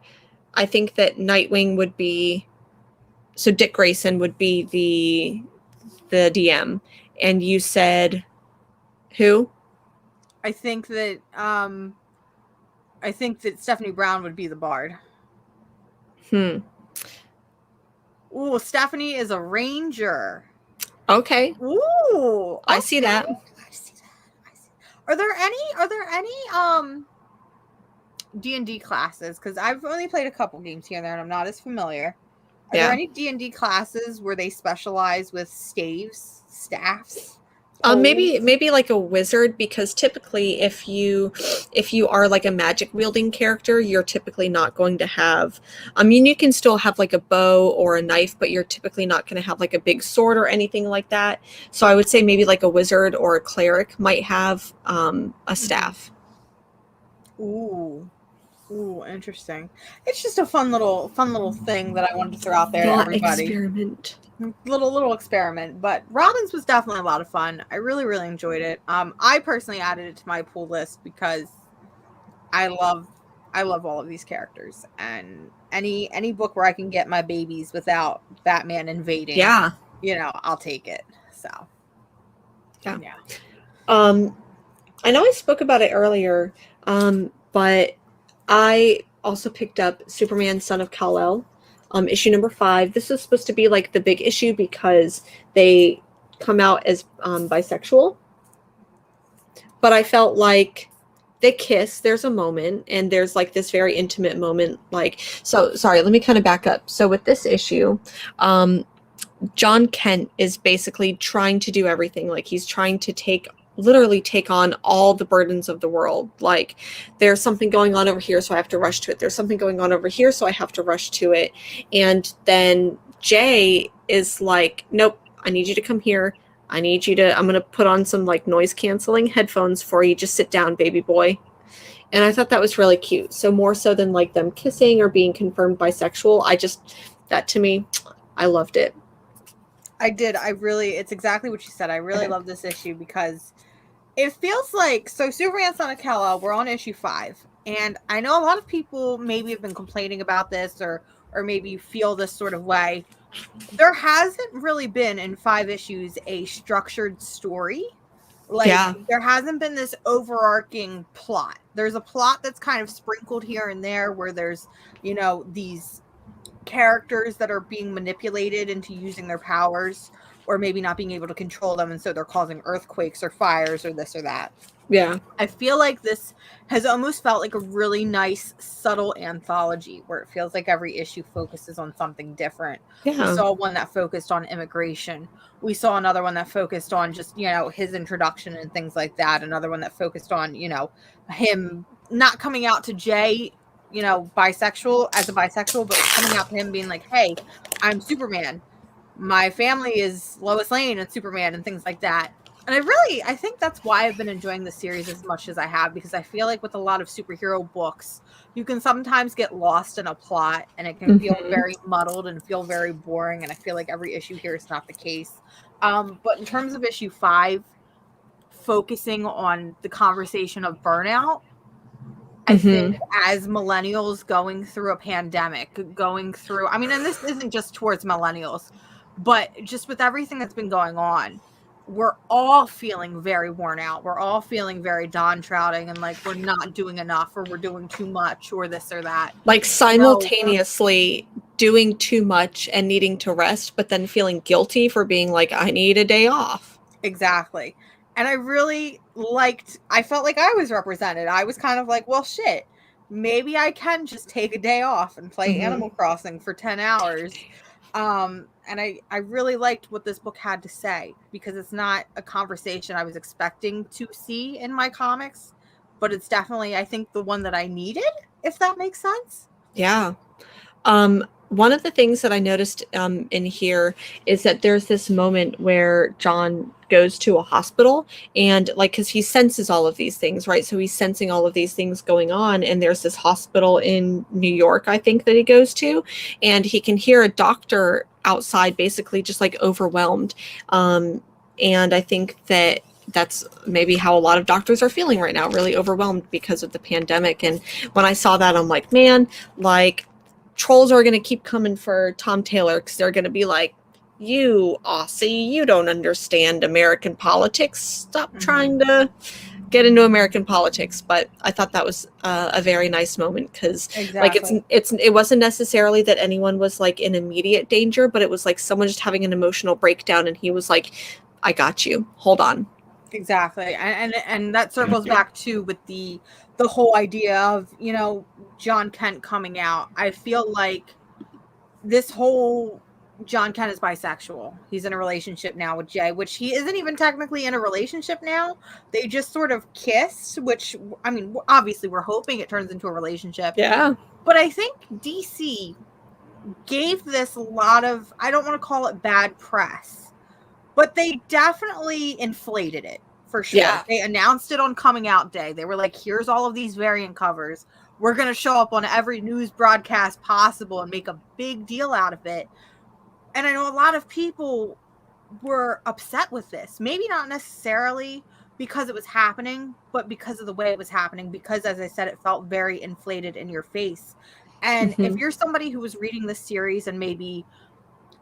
I think that Nightwing would be, so Dick Grayson would be the DM, and you said who? I think that Stephanie Brown would be the bard. Ooh, Stephanie is a ranger. Okay. Ooh, okay. I see that. Are there any D&D classes? Because I've only played a couple games here and there, and I'm not as familiar. Are there any D&D classes where they specialize with staffs? Maybe like a wizard, because typically if you are like a magic wielding character, you're typically not going to have, I mean, you can still have like a bow or a knife, but you're typically not going to have like a big sword or anything like that. So I would say maybe like a wizard or a cleric might have a staff. Ooh, interesting. It's just a fun little thing that I wanted to throw out there to everybody. Experiment. Little experiment, but Robin's was definitely a lot of fun. I really enjoyed it. I personally added it to my pool list because I love all of these characters, and any book where I can get my babies without Batman invading, I'll take it. So yeah. I know I spoke about it earlier, but I also picked up Superman Son of Kal-El. Issue number 5. This is supposed to be like the big issue because they come out as bisexual. But I felt like they kiss. There's a moment, and there's like this very intimate moment. Sorry, let me kind of back up. So with this issue, John Kent is basically trying to do everything. Like, he's trying to literally take on all the burdens of the world. Like, there's something going on over here, so I have to rush to it. There's something going on over here, so I have to rush to it. And then Jay is like, nope, I need you to come here. I'm going to put on some like noise canceling headphones for you. Just sit down, baby boy. And I thought that was really cute. So more so than like them kissing or being confirmed bisexual, that to me, I loved it. I did. It's exactly what you said. I really love this issue because it feels like, so Superman Son of Kal-El, we're on issue 5. And I know a lot of people maybe have been complaining about this or maybe feel this sort of way. There hasn't really been in 5 issues a structured story. There hasn't been this overarching plot. There's a plot that's kind of sprinkled here and there where there's, these characters that are being manipulated into using their powers or maybe not being able to control them, and so they're causing earthquakes or fires or this or that. Yeah. I feel like this has almost felt like a really nice, subtle anthology where it feels like every issue focuses on something different. Yeah. We saw one that focused on immigration. We saw another one that focused on just, his introduction and things like that. Another one that focused on, him not coming out to Jay, bisexual, but coming out to him being like, hey, I'm Superman. My family is Lois Lane and Superman and things like that. And I think that's why I've been enjoying the series as much as I have, because I feel like with a lot of superhero books, you can sometimes get lost in a plot and it can feel very muddled and feel very boring. And I feel like every issue here is not the case. But in terms of issue 5, focusing on the conversation of burnout, I think as millennials going through a pandemic, and this isn't just towards millennials, but just with everything that's been going on, we're all feeling very worn out. We're all feeling very downtrodden and like we're not doing enough or we're doing too much or this or that. Like simultaneously doing too much and needing to rest, but then feeling guilty for being like, I need a day off. Exactly. And I felt like I was represented. I was kind of like, well, shit, maybe I can just take a day off and play Animal Crossing for 10 hours. And I really liked what this book had to say, because it's not a conversation I was expecting to see in my comics, but it's definitely, I think, the one that I needed, if that makes sense. Yeah. One of the things that I noticed in here is that there's this moment where John goes to a hospital and because he senses all of these things, right? So he's sensing all of these things going on, and there's this hospital in New York, I think, that he goes to, and he can hear a doctor outside basically just like overwhelmed. And I think that's maybe how a lot of doctors are feeling right now, really overwhelmed because of the pandemic. And when I saw that, I'm like, man, trolls are going to keep coming for Tom Taylor because they're going to be like, you Aussie, you don't understand American politics. Stop trying to get into American politics. But I thought that was a very nice moment because it wasn't necessarily that anyone was like in immediate danger, but it was like someone just having an emotional breakdown, and he was like, I got you. Hold on. Exactly. And that circles back to with the whole idea of, John Kent coming out. I feel like this whole John Kent is bisexual. He's in a relationship now with Jay, which he isn't even technically in a relationship now. They just sort of kissed, which, I mean, obviously we're hoping it turns into a relationship. Yeah. But I think DC gave this a lot of, I don't want to call it bad press, but they definitely inflated it for sure. Yeah. They announced it on coming out day. They were like, here's all of these variant covers. We're going to show up on every news broadcast possible and make a big deal out of it. And I know a lot of people were upset with this. Maybe not necessarily because it was happening, but because of the way it was happening. Because, as I said, it felt very inflated in your face. And if you're somebody who was reading this series and maybe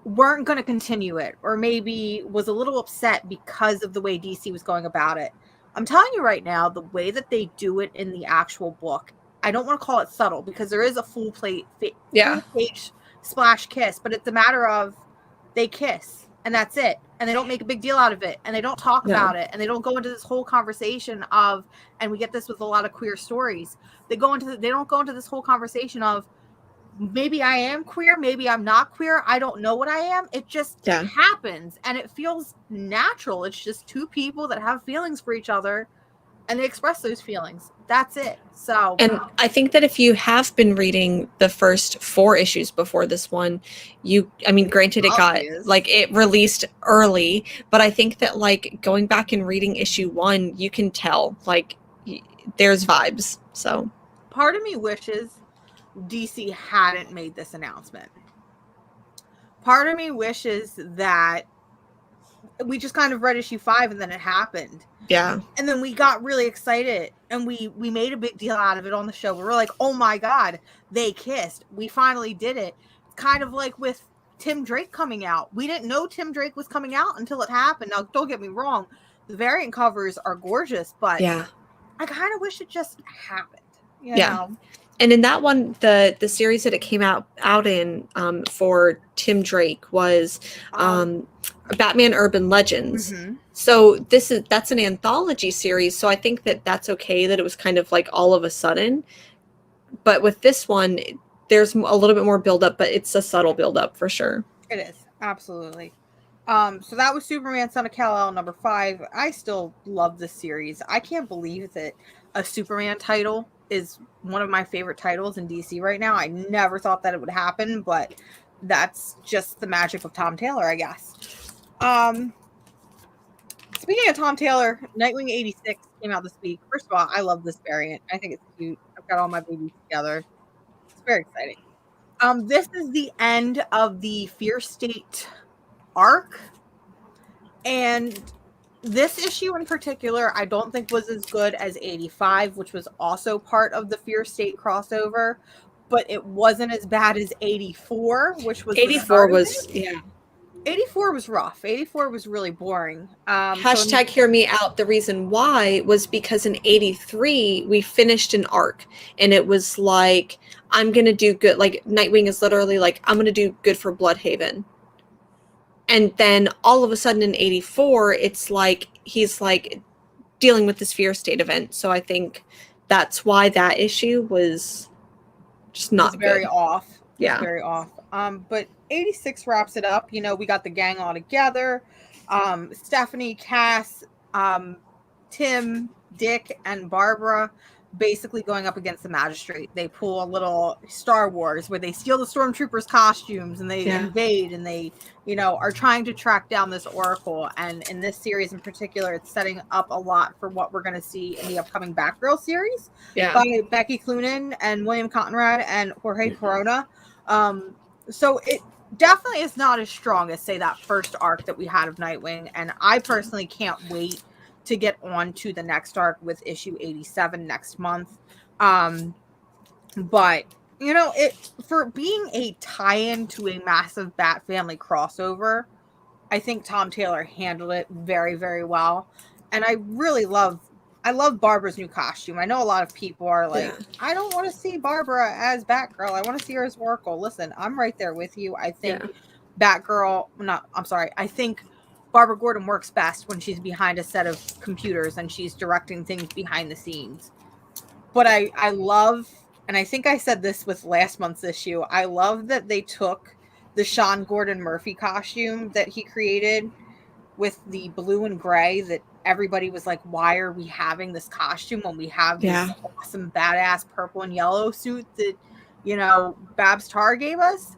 weren't going to continue it, or maybe was a little upset because of the way DC was going about it, I'm telling you right now, the way that they do it in the actual book, I don't want to call it subtle because there is a full page splash kiss, but it's a matter of they kiss and that's it, and they don't make a big deal out of it, and they don't talk about it, and they don't go into this whole conversation of, and we get this with a lot of queer stories, they don't go into this whole conversation of, maybe I am queer, maybe I'm not queer, I don't know what I am. It just happens, and it feels natural. It's just two people that have feelings for each other, and they express those feelings. That's it. So, and I think that if you have been reading the first 4 issues before this one, granted it released early, but I think that like going back and reading issue 1, you can tell like there's vibes. So part of me wishes DC hadn't made this announcement. Part of me wishes that we just kind of read issue 5 and then it happened. Yeah. And then we got really excited and we made a big deal out of it on the show. We were like, oh my God, they kissed. We finally did it. Kind of like with Tim Drake coming out. We didn't know Tim Drake was coming out until it happened. Now, don't get me wrong. The variant covers are gorgeous, but I kind of wish it just happened. You know? And in that one, the series that it came out in for Tim Drake was Batman Urban Legends. So that's an anthology series. So I think that that's okay that it was kind of like all of a sudden. But with this one, there's a little bit more buildup, but it's a subtle buildup for sure. It is. Absolutely. So that was Superman Son of Kal-El number 5. I still love this series. I can't believe that a Superman title is one of my favorite titles in DC right now. I never thought that it would happen, but that's just the magic of Tom Taylor, I guess. Speaking of Tom Taylor, Nightwing 86 came out this week. First of all, I love this variant. I think it's cute. I've got all my babies together. It's very exciting. This is the end of the Fear State arc, and this issue in particular, I don't think was as good as 85, which was also part of the Fear State crossover, but it wasn't as bad as 84, which was 84 84 was rough. 84 was really boring. Hashtag hear me out. The reason why was because in 83 we finished an arc, and it was like, I'm gonna do good. Like Nightwing is literally like, I'm gonna do good for Bloodhaven. And then all of a sudden in 84, it's like he's like dealing with this Fear State event. So I think that's why that issue was just not good. Very off. Yeah. Very off. But 86 wraps it up. You know, we got the gang all together. Stephanie, Cass, Tim, Dick, and Barbara basically going up against the magistrate. They pull a little Star Wars where they steal the stormtroopers' costumes and they invade, and they, you know, are trying to track down this Oracle. And in this series in particular, it's setting up a lot for what we're going to see in the upcoming Batgirl series by Becky Cloonan and William Conrad and Jorge Corona. So it definitely is not as strong as, say, that first arc that we had of Nightwing. And I personally can't wait to get on to the next arc with issue 87 next month. But, you know, it for being a tie-in to a massive Bat Family crossover, I think Tom Taylor handled it very, very well. And I love Barbara's new costume. I know a lot of people are like, I don't want to see Barbara as Batgirl. I want to see her as Oracle. Listen, I'm right there with you. I think I think Barbara Gordon works best when she's behind a set of computers and she's directing things behind the scenes. But I love, and I think I said this with last month's issue, I love that they took the Sean Gordon Murphy costume that he created with the blue and gray, that everybody was like, why are we having this costume when we have this awesome badass purple and yellow suit that, you know, Babs Tarr gave us?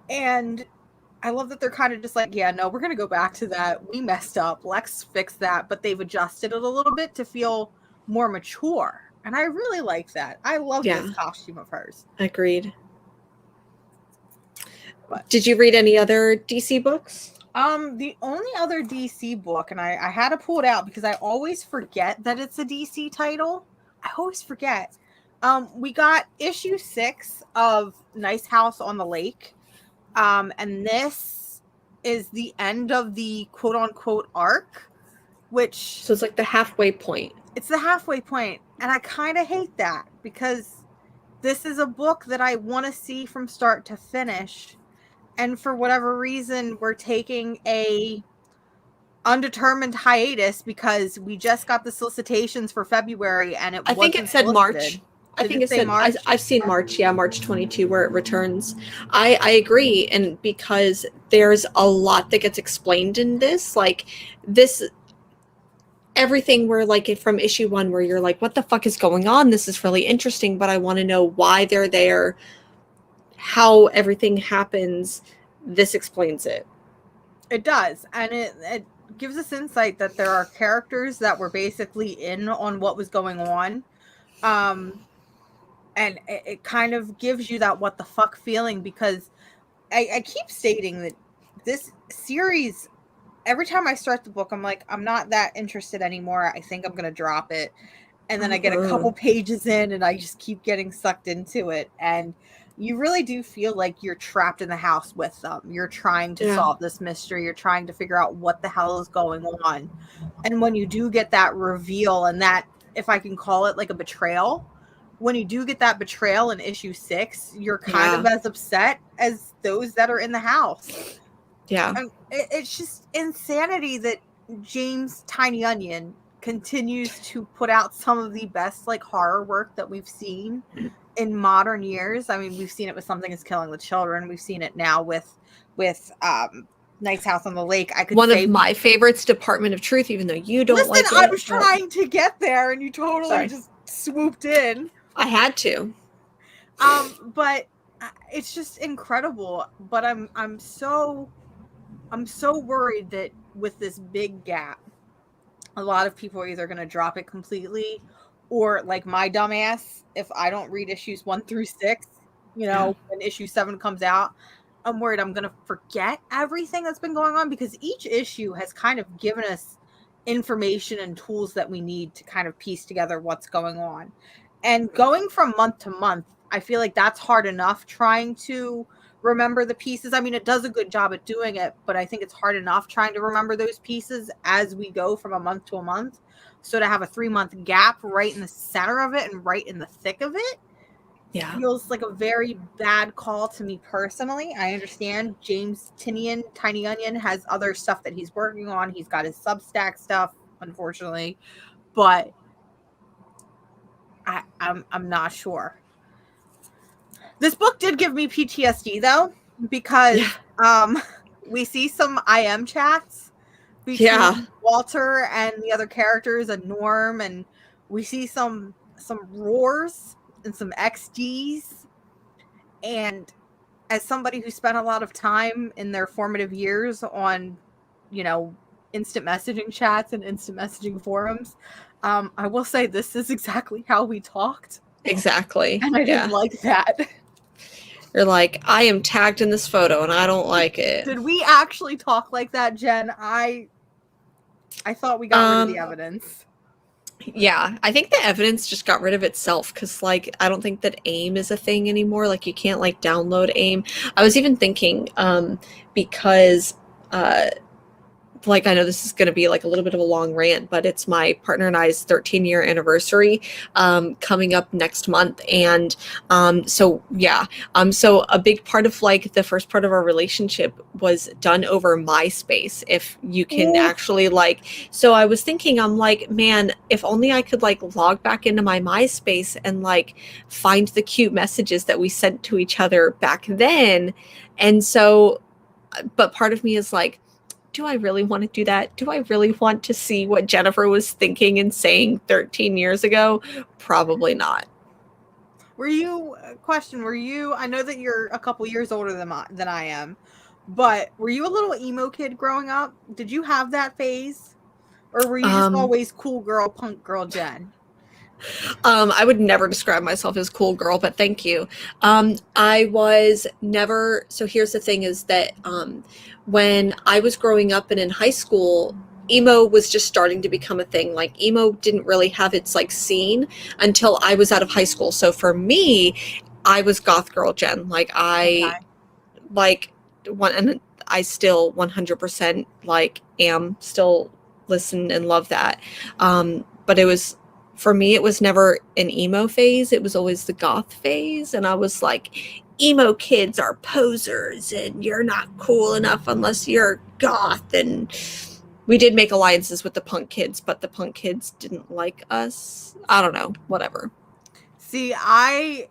And I love that they're kind of just like, yeah, no, we're going to go back to that. We messed up. Let's fix that. But they've adjusted it a little bit to feel more mature. And I really like that. I love this costume of hers. Agreed. But, did you read any other DC books? The only other DC book, and I had to pull it out because I always forget that it's a DC title. I always forget. We got issue 6 of Nice House on the Lake. And this is the end of the quote unquote arc, which... So it's like the halfway point. It's the halfway point. And I kind of hate that because this is a book that I want to see from start to finish. And for whatever reason, we're taking a undetermined hiatus because we just got the solicitations for February and I think it said March. I think it said March. I've seen March, March 22, where it returns. I agree, and because there's a lot that gets explained in this, like this, everything where like from issue 1, where you're like, what the fuck is going on? This is really interesting, but I want to know why they're there, how everything happens. This explains it. It does, and it gives us insight that there are characters that were basically in on what was going on. And it kind of gives you that what the fuck feeling, because I keep stating that this series, every time I start the book, I'm like, I'm not that interested anymore. I think I'm going to drop it. And then I get a couple pages in and I just keep getting sucked into it. And you really do feel like you're trapped in the house with them. You're trying to solve this mystery. You're trying to figure out what the hell is going on. And when you do get that reveal and that, if I can call it like a betrayal, when you do get that betrayal in issue 6, you're kind of as upset as those that are in the house. Yeah. And it's just insanity that James Tiny Onion continues to put out some of the best like horror work that we've seen in modern years. I mean, we've seen it with Something is Killing the Children. We've seen it now with Nice House on the Lake. I could one of my favorites, Department of Truth, even though you don't like it. I was trying to get there and you totally just swooped in. I had to. But it's just incredible. But I'm so worried that with this big gap, a lot of people are either going to drop it completely, or like my dumbass, if I don't read issues 1 through 6, you know, when issue 7 comes out, I'm worried I'm going to forget everything that's been going on, because each issue has kind of given us information and tools that we need to kind of piece together what's going on. And going from month to month, I feel like that's hard enough, trying to remember the pieces. I mean, it does a good job at doing it, but I think it's hard enough trying to remember those pieces as we go from a month to a month. So to have a 3-month gap right in the center of it and right in the thick of it, feels like a very bad call to me personally. I understand James Tinian, Tiny Onion, has other stuff that he's working on. He's got his Substack stuff, unfortunately, but I'm not sure. This book did give me PTSD though, because we see some IM chats between Walter and the other characters and Norm, and we see some roars and some XDs. And as somebody who spent a lot of time in their formative years on, you know, instant messaging chats and instant messaging forums, I will say this is exactly how we talked. Exactly. And I didn't like that. You're like, I am tagged in this photo and I don't like it. Did we actually talk like that, Jen? I thought we got rid of the evidence. Yeah, I think the evidence just got rid of itself, because like I don't think that AIM is a thing anymore. Like you can't like download AIM. I was even thinking because like I know this is going to be like a little bit of a long rant, but it's my partner and I's 13-year anniversary coming up next month. And so a big part of like the first part of our relationship was done over MySpace, if you can actually like. So I was thinking, I'm like, man, if only I could like log back into my MySpace and like find the cute messages that we sent to each other back then, And so, but part of me is like, do I really want to do that? Do I really want to see what Jennifer was thinking and saying 13 years ago? Probably not. Were you, I know that you're a couple years older than I am, but were you a little emo kid growing up? Did you have that phase? Or were you just always cool girl, punk girl Jen? I would never describe myself as cool girl, but thank you. I was never, so here's the thing is that when I was growing up and in high school, emo was just starting to become a thing. Like emo didn't really have its like scene until I was out of high school. So for me, I was goth girl Jen. Like like one, and I still 100% like am still listen and love that. But it was, for me, it was never an emo phase. It was always the goth phase. And I was like, emo kids are posers and you're not cool enough unless you're goth. And we did make alliances with the punk kids, but the punk kids didn't like us. I don't know, whatever. See, I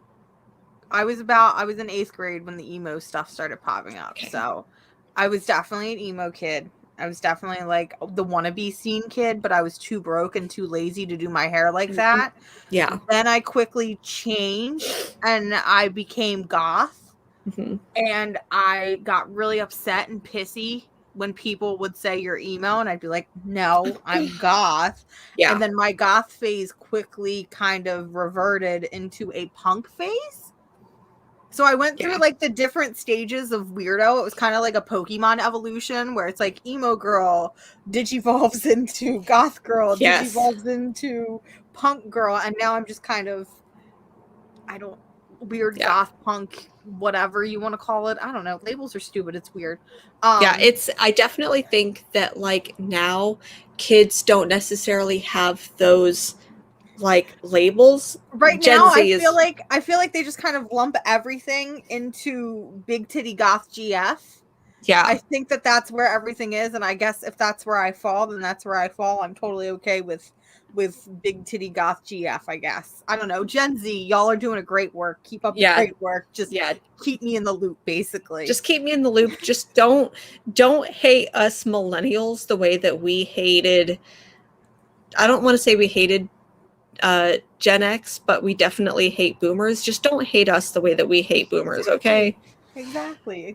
was in 8th grade when the emo stuff started popping up. Okay. So I was definitely an emo kid. I was definitely like the wannabe scene kid, but I was too broke and too lazy to do my hair like that. Yeah. Then I quickly changed and I became goth. Mm-hmm. And I got really upset and pissy when people would say you're emo, and I'd be like, no, I'm goth. Yeah. And then my goth phase quickly kind of reverted into a punk phase. So I went through like the different stages of weirdo. It was kind of like a Pokemon evolution where it's like emo girl digivolves into goth girl, digivolves into punk girl. And now I'm just kind of, weird goth punk, whatever you want to call it. I don't know. Labels are stupid. It's weird. I definitely think that like now kids don't necessarily have those like labels. Right now, I feel like they just kind of lump everything into big titty goth GF. Yeah. I think that that's where everything is, and I guess if that's where I fall, then that's where I fall. I'm totally okay with big titty goth GF, I guess. I don't know. Gen Z, y'all are doing a great work. Keep up the great work. Just keep me in the loop, basically. Just keep me in the loop. Just don't hate us millennials the way that we hated. I don't want to say we hated Gen X, but we definitely hate boomers. Just don't hate us the way that we hate boomers, okay? Exactly.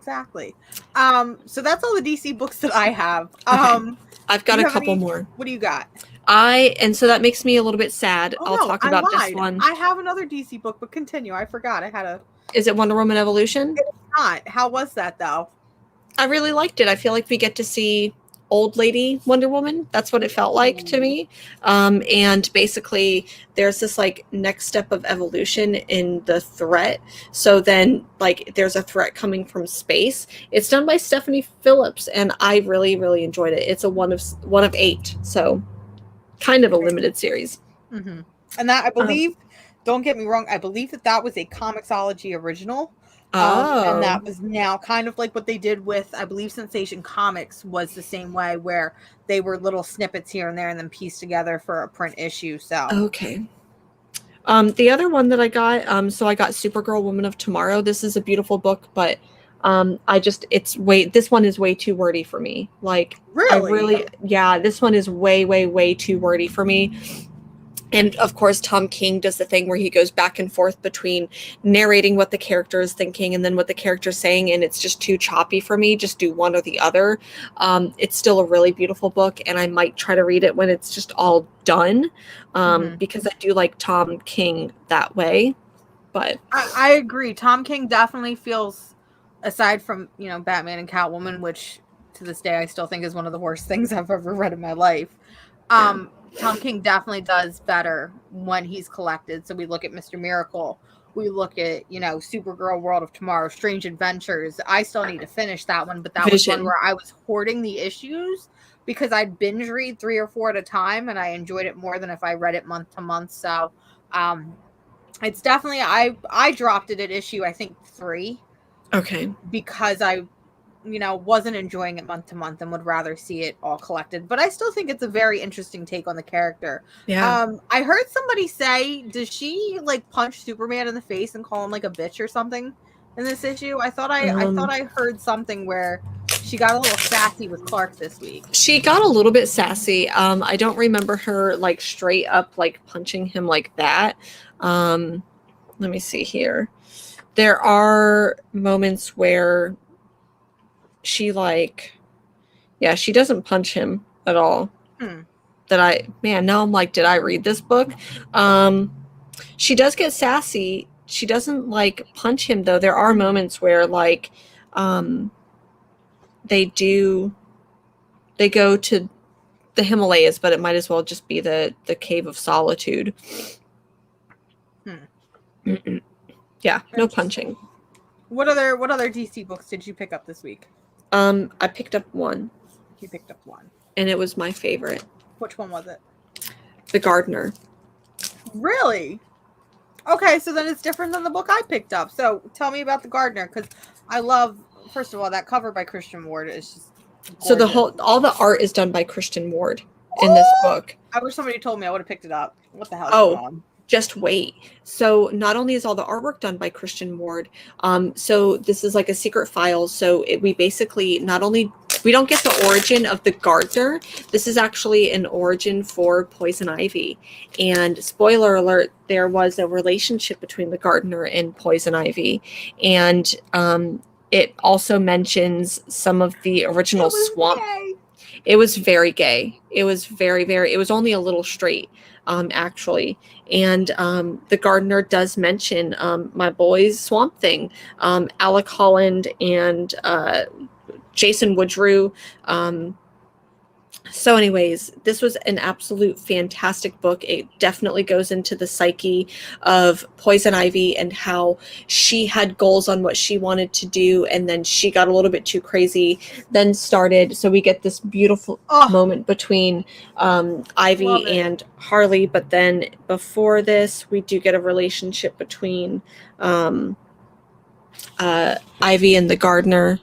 So that's all the DC books that I have. Okay. I've got a couple more. What do you got? And so that makes me a little bit sad. I'll talk about this one. I have another DC book, but continue. I forgot. I had a. Is it Wonder Woman Evolution? It's not. How was that though? I really liked it. I feel like we get to see old lady Wonder Woman. That's what it felt like to me. And basically there's this like next step of evolution in the threat. So then like there's a threat coming from space. It's done by Stephanie Phillips and I really, really enjoyed it. It's a one of 8. So kind of a limited series. Mm-hmm. And that I believe, don't get me wrong, I believe that was a Comixology original. And that was now kind of like what they did with, I believe Sensation Comics was the same way where they were little snippets here and there and then pieced together for a print issue. So okay. The other one that I got, so I got Supergirl Woman of Tomorrow. This is a beautiful book, but this one is way too wordy for me. Like really? This one is way too wordy for me. And of course, Tom King does the thing where he goes back and forth between narrating what the character is thinking and then what the character is saying. And it's just too choppy for me. Just do one or the other. It's still a really beautiful book. And I might try to read it when it's just all done. Because I do like Tom King that way. But I agree. Tom King definitely feels, aside from, Batman and Catwoman, which to this day I still think is one of the worst things I've ever read in my life. Tom King definitely does better when he's collected. So we look at Mr. Miracle. We look at, Supergirl World of Tomorrow, Strange Adventures. I still need to finish that one, but that was one where I was hoarding the issues because I'd binge read 3 or 4 at a time, and I enjoyed it more than if I read it month to month. So it's definitely, I dropped it at issue, I think 3. Okay. Because I wasn't enjoying it month to month and would rather see it all collected. But I still think it's a very interesting take on the character. Yeah. I heard somebody say, does she like punch Superman in the face and call him like a bitch or something in this issue? I thought I heard something where she got a little sassy with Clark this week. She got a little bit sassy. I don't remember her like straight up like punching him like that. Let me see here. There are moments where she like, yeah, she doesn't punch him at all. Now I'm like, did I read this book? She does get sassy. She doesn't like punch him though. There are moments where like, they go to the Himalayas, but it might as well just be the Cave of Solitude. Yeah, no punching. What other DC books did you pick up this week? I picked up one. You picked up one. And it was my favorite. Which one was it? The Gardener. Really? Okay, so then it's different than the book I picked up. So tell me about The Gardener, because I love, first of all, that cover by Christian Ward is just gorgeous. So all the art is done by Christian Ward in this book. I wish somebody told me. I would have picked it up. What the hell is going on? Just wait. So not only is all the artwork done by Christian Ward, so this is like a secret file. So we basically we don't get the origin of the Gardener. This is actually an origin for Poison Ivy. And spoiler alert, there was a relationship between the Gardener and Poison Ivy. And it also mentions some of the original swamp. Gay. It was very gay. It was very, very, it was only a little straight. Actually. And the Gardener does mention my boys Swamp Thing, Alec Holland and Jason Woodrue. So anyways, this was an absolute fantastic book. It definitely goes into the psyche of Poison Ivy and how she had goals on what she wanted to do, and then she got a little bit too crazy, then started. So we get this beautiful moment between Ivy and Harley, but then before this, we do get a relationship between Ivy and the Gardener.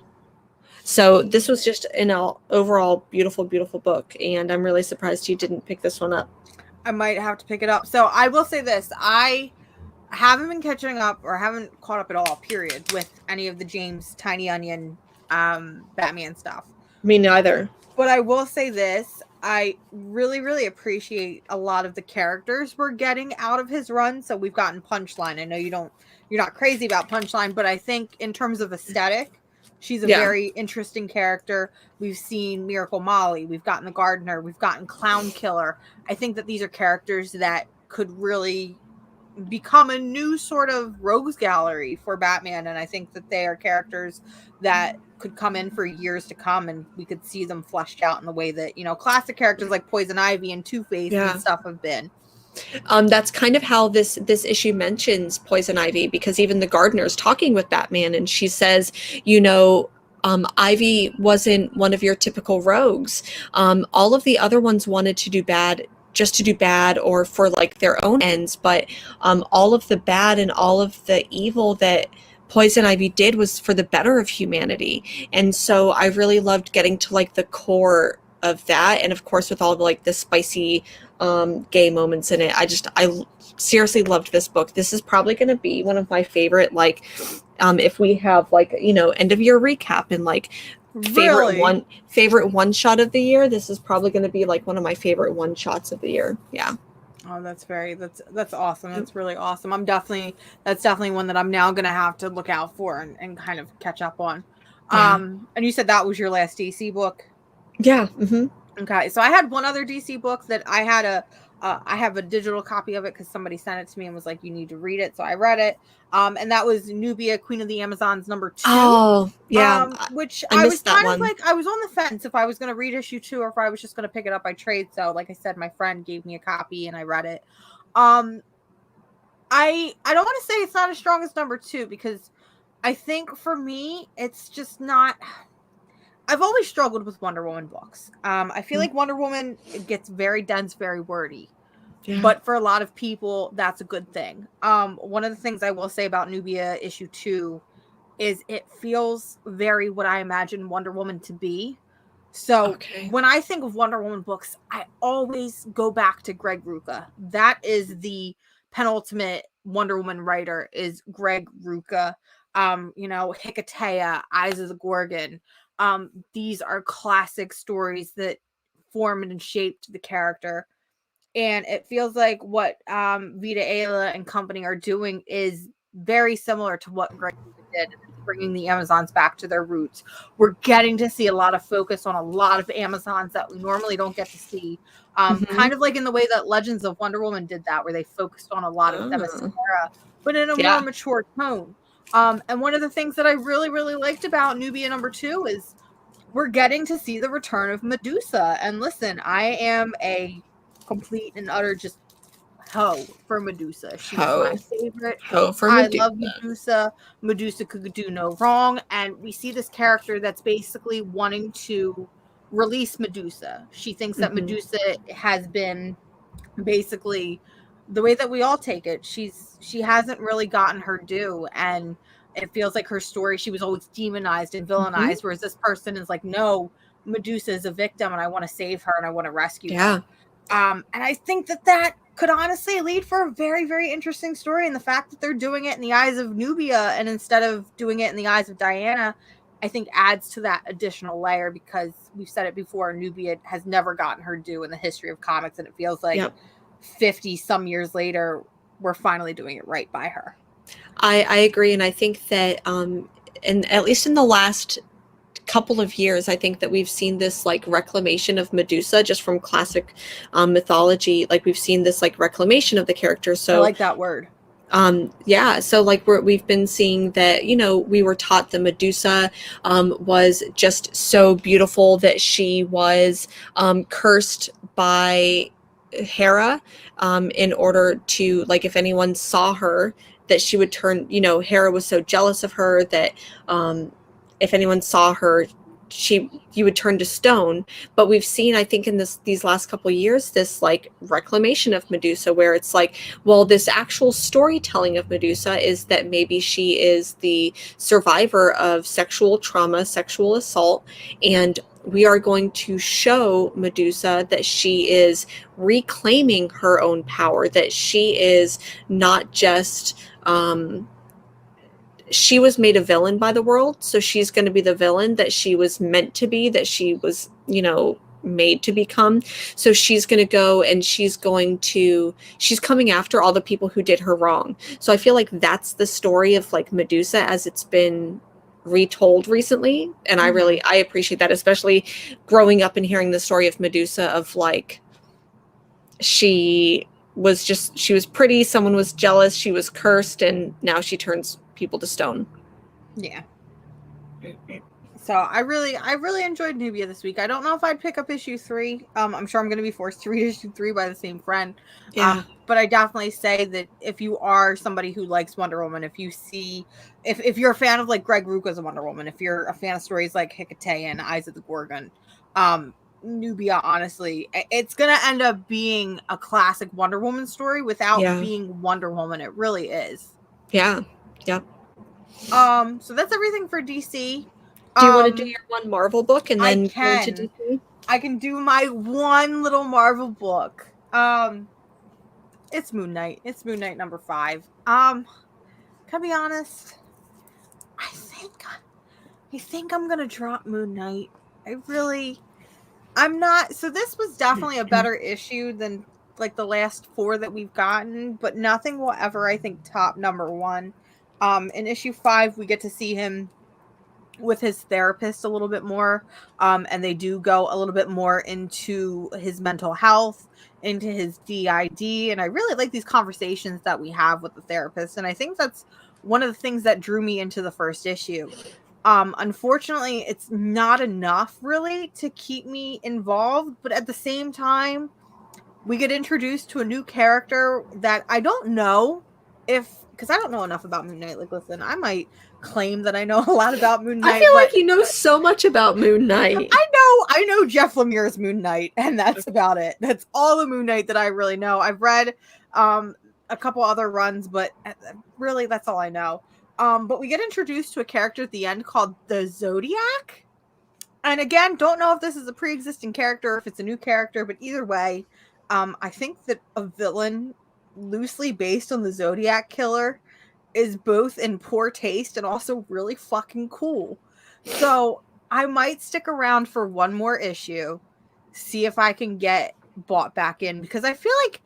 So this was just an overall beautiful, beautiful book, and I'm really surprised you didn't pick this one up. I might have to pick it up. So I will say this. I haven't been catching up, or haven't caught up at all, period, with any of the James Tiny Onion Batman stuff. Me neither. But I will say this. I really, really appreciate a lot of the characters we're getting out of his run. So we've gotten Punchline. I know you're not crazy about Punchline, but I think in terms of aesthetic, she's a very interesting character. We've seen Miracle Molly. We've gotten the Gardener. We've gotten Clown Killer. I think that these are characters that could really become a new sort of rogues gallery for Batman. And I think that they are characters that could come in for years to come, and we could see them fleshed out in the way that, classic characters like Poison Ivy and Two-Face and stuff have been. That's kind of how this issue mentions Poison Ivy, because even the Gardener's talking with Batman, and she says, Ivy wasn't one of your typical rogues. All of the other ones wanted to do bad, just to do bad or for like their own ends, but all of the bad and all of the evil that Poison Ivy did was for the better of humanity. And so I really loved getting to like the core of that, and of course with all of like the spicy gay moments in it. I seriously loved this book. This is probably going to be one of my favorite, like if we have like end of year recap and like favorite one shot of the year, this is probably going to be like one of my favorite one shots of the year. Yeah. Oh, that's awesome. That's really awesome. That's definitely one that I'm now going to have to look out for and kind of catch up on. And you said that was your last DC book? Yeah. Mm-hmm. Okay. So I had one other DC book that I had I have a digital copy of it because somebody sent it to me and was like, you need to read it. So I read it. And that was Nubia, Queen of the Amazons, #2. Oh, yeah. Which I was kind of like, I was on the fence if I was going to read issue 2 or if I was just going to pick it up by trade. So like I said, my friend gave me a copy and I read it. I don't want to say it's not as strong as #2 because I think for me, it's just not. I've always struggled with Wonder Woman books. I feel like Wonder Woman gets very dense, very wordy. Yeah. But for a lot of people, that's a good thing. One of the things I will say about Nubia issue 2 is it feels very what I imagine Wonder Woman to be. So when I think of Wonder Woman books, I always go back to Greg Rucka. That is the penultimate Wonder Woman writer, is Greg Rucka. Hikatea, Eyes of the Gorgon. These are classic stories that formed and shaped the character. And it feels like what Vita Ayla and company are doing is very similar to what Greg did, bringing the Amazons back to their roots. We're getting to see a lot of focus on a lot of Amazons that we normally don't get to see. Kind of like in the way that Legends of Wonder Woman did that, where they focused on a lot of Themyscira, but in a more mature tone. And one of the things that I really, really liked about Nubia #2 is we're getting to see the return of Medusa. And listen, I am a complete and utter just hoe for Medusa. She's my favorite. I love Medusa. Medusa could do no wrong. And we see this character that's basically wanting to release Medusa. She thinks that Medusa has been basically the way that we all take it. She hasn't really gotten her due, and it feels like her story, she was always demonized and villainized, whereas this person is like, no, Medusa is a victim and I want to save her and I want to rescue her. And I think that could honestly lead for a very, very interesting story. And the fact that they're doing it in the eyes of Nubia and instead of doing it in the eyes of Diana, I think adds to that additional layer, because we've said it before, Nubia has never gotten her due in the history of comics. And it feels like 50 some years later, we're finally doing it right by her. I agree. And I think that, and at least in the last couple of years, I think that we've seen this like reclamation of Medusa just from classic mythology. Like we've seen this like reclamation of the character. So I like that word. So like we've been seeing that, we were taught that Medusa was just so beautiful, that she was cursed by Hera in order to, like, if anyone saw her, that she would turn, Hera was so jealous of her that if anyone saw her, you would turn to stone. But we've seen, I think, in these last couple of years, this like reclamation of Medusa, where it's like, well, this actual storytelling of Medusa is that maybe she is the survivor of sexual trauma, sexual assault, and we are going to show Medusa that she is reclaiming her own power, that she is not just she was made a villain by the world, so she's going to be the villain that she was meant to be, that she was, made to become. So she's going to go and she's coming after all the people who did her wrong. So I feel like that's the story of like Medusa as it's been retold recently. And I appreciate that, especially growing up and hearing the story of Medusa of like, she was pretty, someone was jealous, she was cursed, and now she turns people to stone. Yeah. So I really enjoyed Nubia this week. I don't know if I'd pick up issue 3. I'm sure I'm going to be forced to read issue 3 by the same friend. But I definitely say that if you are somebody who likes Wonder Woman, if you're a fan of like Greg Rucka's Wonder Woman, if you're a fan of stories like Hikatea and Eyes of the Gorgon, Nubia, honestly, it's going to end up being a classic Wonder Woman story without being Wonder Woman. It really is. Yeah. So that's everything for DC. Do you want to do your one Marvel book and then go into DC? I can do my one little Marvel book. It's Moon Knight. It's Moon Knight #5. Can I be honest? I think I'm gonna drop Moon Knight. I'm not. So this was definitely a better issue than like the last 4 that we've gotten, but nothing will ever, I think, top #1. In issue 5, we get to see him with his therapist a little bit more, and they do go a little bit more into his mental health, into his DID, and I really like these conversations that we have with the therapist, and I think that's one of the things that drew me into the first issue. Unfortunately, it's not enough really to keep me involved, but at the same time, we get introduced to a new character that I don't know because I don't know enough about Moon Knight. Like, listen, I might claim that I know a lot about Moon Knight. I feel like you know so much about Moon Knight. I know Jeff Lemire's Moon Knight, and that's about it. That's all the Moon Knight that I really know. I've read a couple other runs, but really that's all I know. But we get introduced to a character at the end called the Zodiac. And again, don't know if this is a pre-existing character or if it's a new character, but either way, I think that a villain loosely based on the Zodiac killer is both in poor taste and also really fucking cool. So I might stick around for one more issue, see if I can get bought back in, because I feel like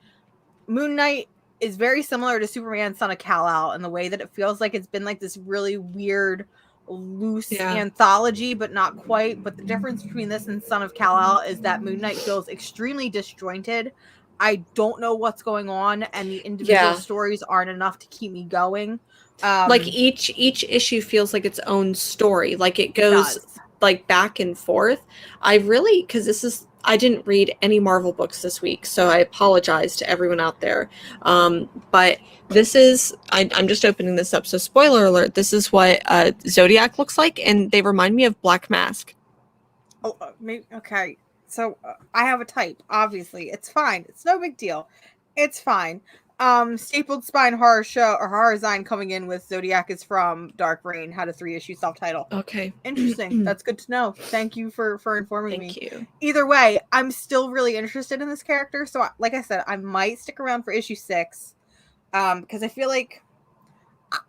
Moon Knight is very similar to Superman Son of Kal-El in the way that it feels like it's been like this really weird, loose anthology, but not quite. But the difference between this and Son of Kal-El is that Moon Knight feels extremely disjointed. I don't know what's going on, and the individual stories aren't enough to keep me going. Like each issue feels like its own story. Like it goes like back and forth. Because I didn't read any Marvel books this week, so I apologize to everyone out there. But this is, I'm just opening this up, so spoiler alert, this is what Zodiac looks like, and they remind me of Black Mask. Oh, maybe, okay. So I have a type, obviously. It's fine. It's no big deal. It's fine. Stapled Spine Horror Show or Horror Design coming in with Zodiac is from Dark Reign, had a 3-issue self-title. Okay. Interesting. That's good to know. Thank you for informing me. Thank you. Either way, I'm still really interested in this character. So like I said, I might stick around for issue 6. Because I feel like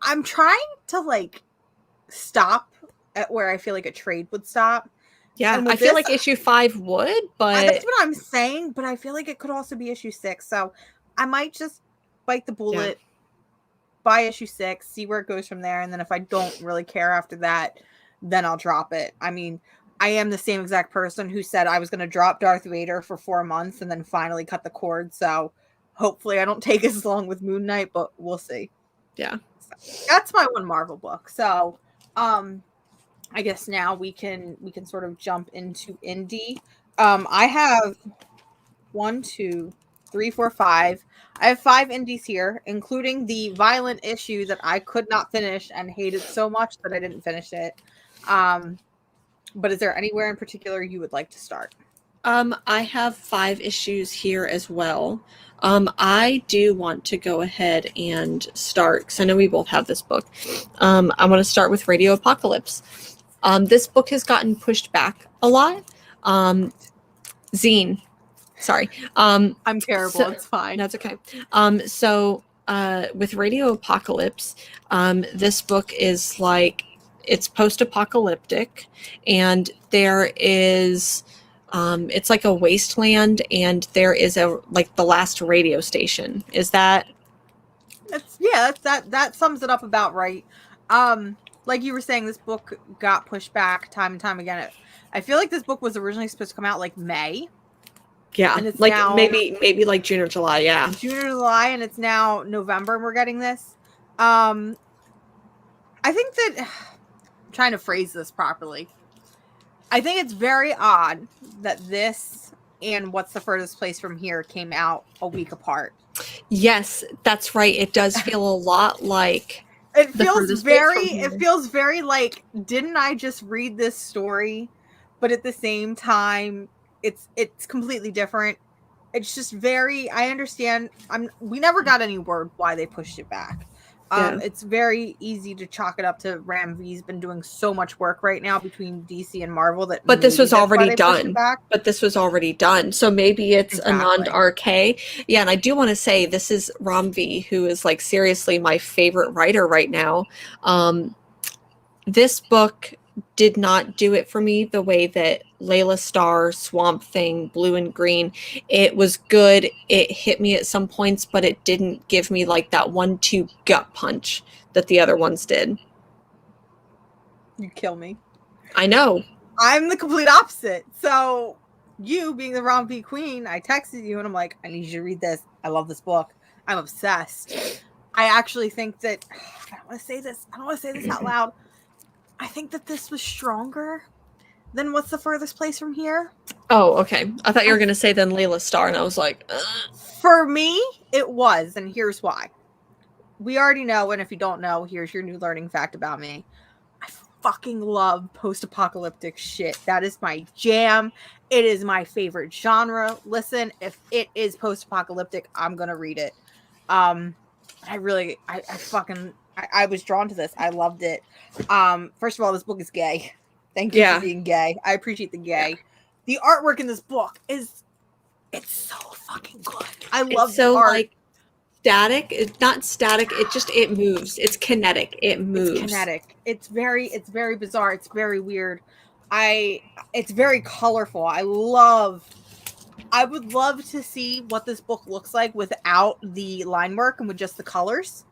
I'm trying to like stop at where I feel like a trade would stop. Yeah, I feel like issue 5 would, but that's what I'm saying, but I feel like it could also be issue 6. So I might just bite the bullet, buy issue 6, see where it goes from there, and then if I don't really care after that, then I'll drop it. I mean, I am the same exact person who said I was going to drop Darth Vader for 4 months and then finally cut the cord, so hopefully I don't take as long with Moon Knight, but we'll see. Yeah. So that's my one Marvel book. So, I guess now we can sort of jump into indie. I have 1, 2, 3, 4, 5. I have 5 indies here, including the violent issue that I could not finish and hated so much that I didn't finish it. But is there anywhere in particular you would like to start? I have 5 issues here as well. I do want to go ahead and start, because I know we both have this book. I want to start with Radio Apocalypse. This book has gotten pushed back a lot. Zine. Sorry. I'm terrible. So, it's fine. That's okay. With Radio Apocalypse, this book is like, it's post-apocalyptic, and there is, it's like a wasteland, and there is the last radio station. Is that? That sums it up about right. Like you were saying, this book got pushed back time and time again. I feel like this book was originally supposed to come out like May. Yeah, and it's like now, maybe like June or July. Yeah, June or July, and it's now November, and we're getting this. I think that I'm trying to phrase this properly. I think it's very odd that this and What's the Furthest Place from Here came out a week apart. Yes, that's right. It does feel a lot like. It feels very like, didn't I just read this story? But at the same time, it's completely different. It's just very, I understand. We never got any word why they pushed it back. It's very easy to chalk it up to Ram V's been doing so much work right now between DC and Marvel but this was already done. But this was already done. So maybe it's Anand RK. Yeah, and I do want to say this is Ram V, who is like seriously my favorite writer right now. This book did not do it for me the way that Layla Starr, Swamp Thing, Blue and Green. It was good. It hit me at some points, but it didn't give me like that 1-2 gut punch that the other ones did. You kill me. I know. I'm the complete opposite. So you being the Rom V queen, I texted you and I'm like, I need you to read this. I love this book. I'm obsessed. I actually think that I don't want to say this out loud. I think that this was stronger than What's the Furthest Place from Here. Oh, okay. I thought you were going to say then Layla Starr, and I was like, ugh. For me, it was, and here's why. We already know, and if you don't know, here's your new learning fact about me. I fucking love post-apocalyptic shit. That is my jam. It is my favorite genre. Listen, if it is post-apocalyptic, I'm going to read it. I was drawn to this. I loved it. First of all, this book is gay. Thank you for being gay. I appreciate the gay. The artwork in this book it's so fucking good. I love the art. Like static. It's not static. It moves. It's kinetic. It moves. It's kinetic. It's very bizarre. It's very weird. It's very colorful. I would love to see what this book looks like without the line work and with just the colors.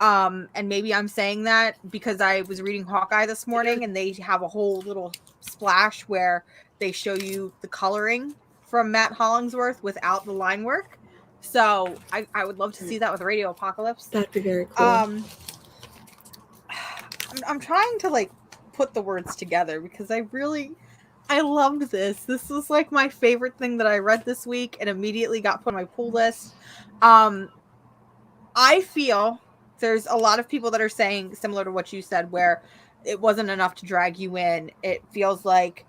And maybe I'm saying that because I was reading Hawkeye this morning and they have a whole little splash where they show you the coloring from Matt Hollingsworth without the line work. So I would love to see that with Radio Apocalypse. That'd be very cool. I'm trying to like put the words together because I loved this. This was like my favorite thing that I read this week and immediately got put on my pull list. I feel there's a lot of people that are saying similar to what you said, where it wasn't enough to drag you in. It feels like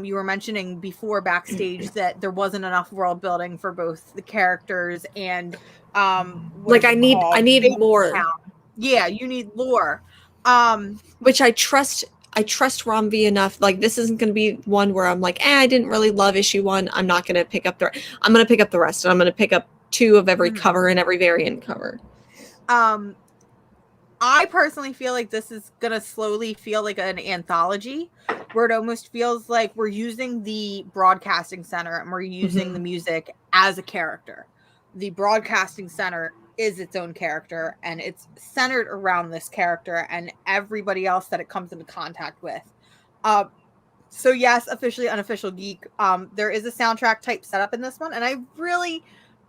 you were mentioning before backstage that there wasn't enough world building for both the characters and like I need more. Yeah, you need lore. Which I trust Romvi enough. Like, this isn't going to be one where I'm like, I didn't really love issue 1. I'm not going to pick up I'm going to pick up the rest, and I'm going to pick up 2 of every cover and every variant cover. I personally feel like this is going to slowly feel like an anthology where it almost feels like we're using the broadcasting center and we're using the music as a character. The broadcasting center is its own character and it's centered around this character and everybody else that it comes into contact with. So yes, officially unofficial geek. There is a soundtrack type setup in this one, and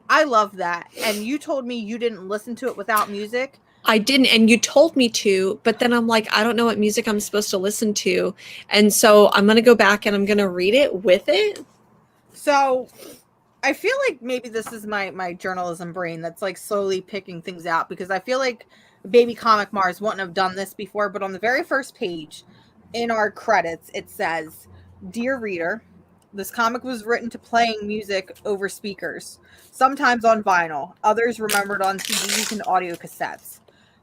I love that. And you told me you didn't listen to it without music. I didn't, and you told me to, but then I'm like, I don't know what music I'm supposed to listen to. And so I'm going to go back and I'm going to read it with it. So I feel like maybe this is my journalism brain that's like slowly picking things out, because I feel like Baby Comic Mars wouldn't have done this before, but on the very first page in our credits, it says, "Dear reader, this comic was written to playing music over speakers, sometimes on vinyl, others remembered on CDs and audio cassettes.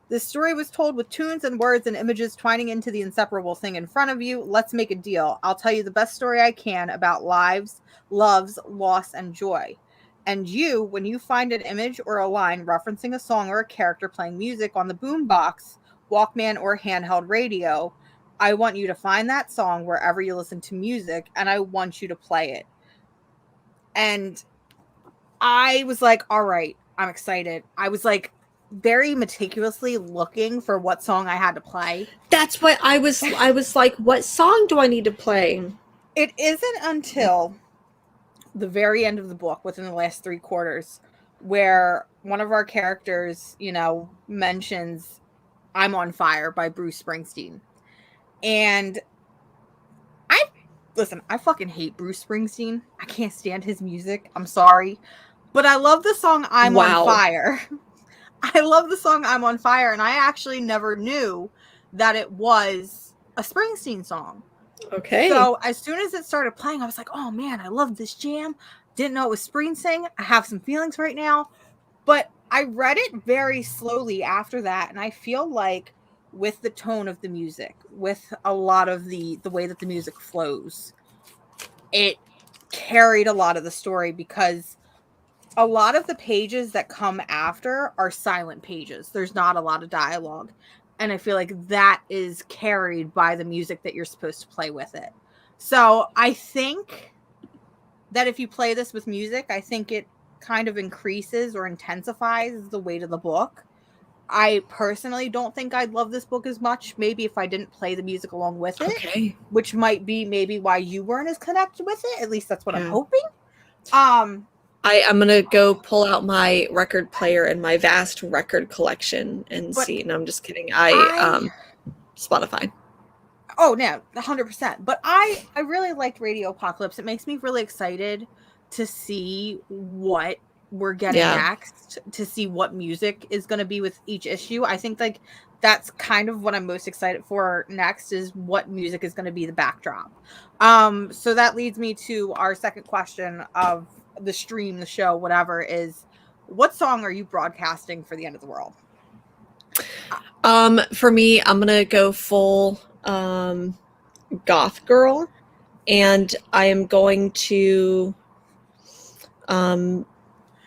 This story was told with tunes and words and images twining into the inseparable thing in front of you. Let's make a deal. I'll tell you the best story I can about lives, loves, loss, and joy. And you, when you find an image or a line referencing a song or a character playing music on the boombox, Walkman, or handheld radio, I want you to find that song wherever you listen to music, and I want you to play it." And I was like, all right, I'm excited. I was like very meticulously looking for what song I had to play. That's what I was like, what song do I need to play? It isn't until the very end of the book, within the last 3 quarters, where one of our characters, mentions "I'm on Fire" by Bruce Springsteen. And I fucking hate Bruce Springsteen. I can't stand his music. I'm sorry. But I love the song "I'm on Fire." I love the song "I'm on Fire." And I actually never knew that it was a Springsteen song. Okay. So as soon as it started playing, I was like, oh man, I love this jam. Didn't know it was Springsteen. I have some feelings right now. But I read it very slowly after that. And I feel like with the tone of the music, with a lot of the way that the music flows, it carried a lot of the story, because a lot of the pages that come after are silent pages. There's not a lot of dialogue. And I feel like that is carried by the music that you're supposed to play with it. So I think that if you play this with music, I think it kind of increases or intensifies the weight of the book. I personally don't think I'd love this book as much, maybe if I didn't play the music along with it. Okay. Which might be maybe why you weren't as connected with it. At least that's what I'm hoping. I'm going to go pull out my record player and my vast record collection and see. No, I'm just kidding. Spotify. Oh, no, 100%. But I really liked Radio Apocalypse. It makes me really excited to see what we're getting next, to see what music is going to be with each issue. I think like that's kind of what I'm most excited for next, is what music is going to be the backdrop. So that leads me to our second question of the stream, the show, whatever, is what song are you broadcasting for the end of the world? For me, I'm going to go full goth girl, and I am going to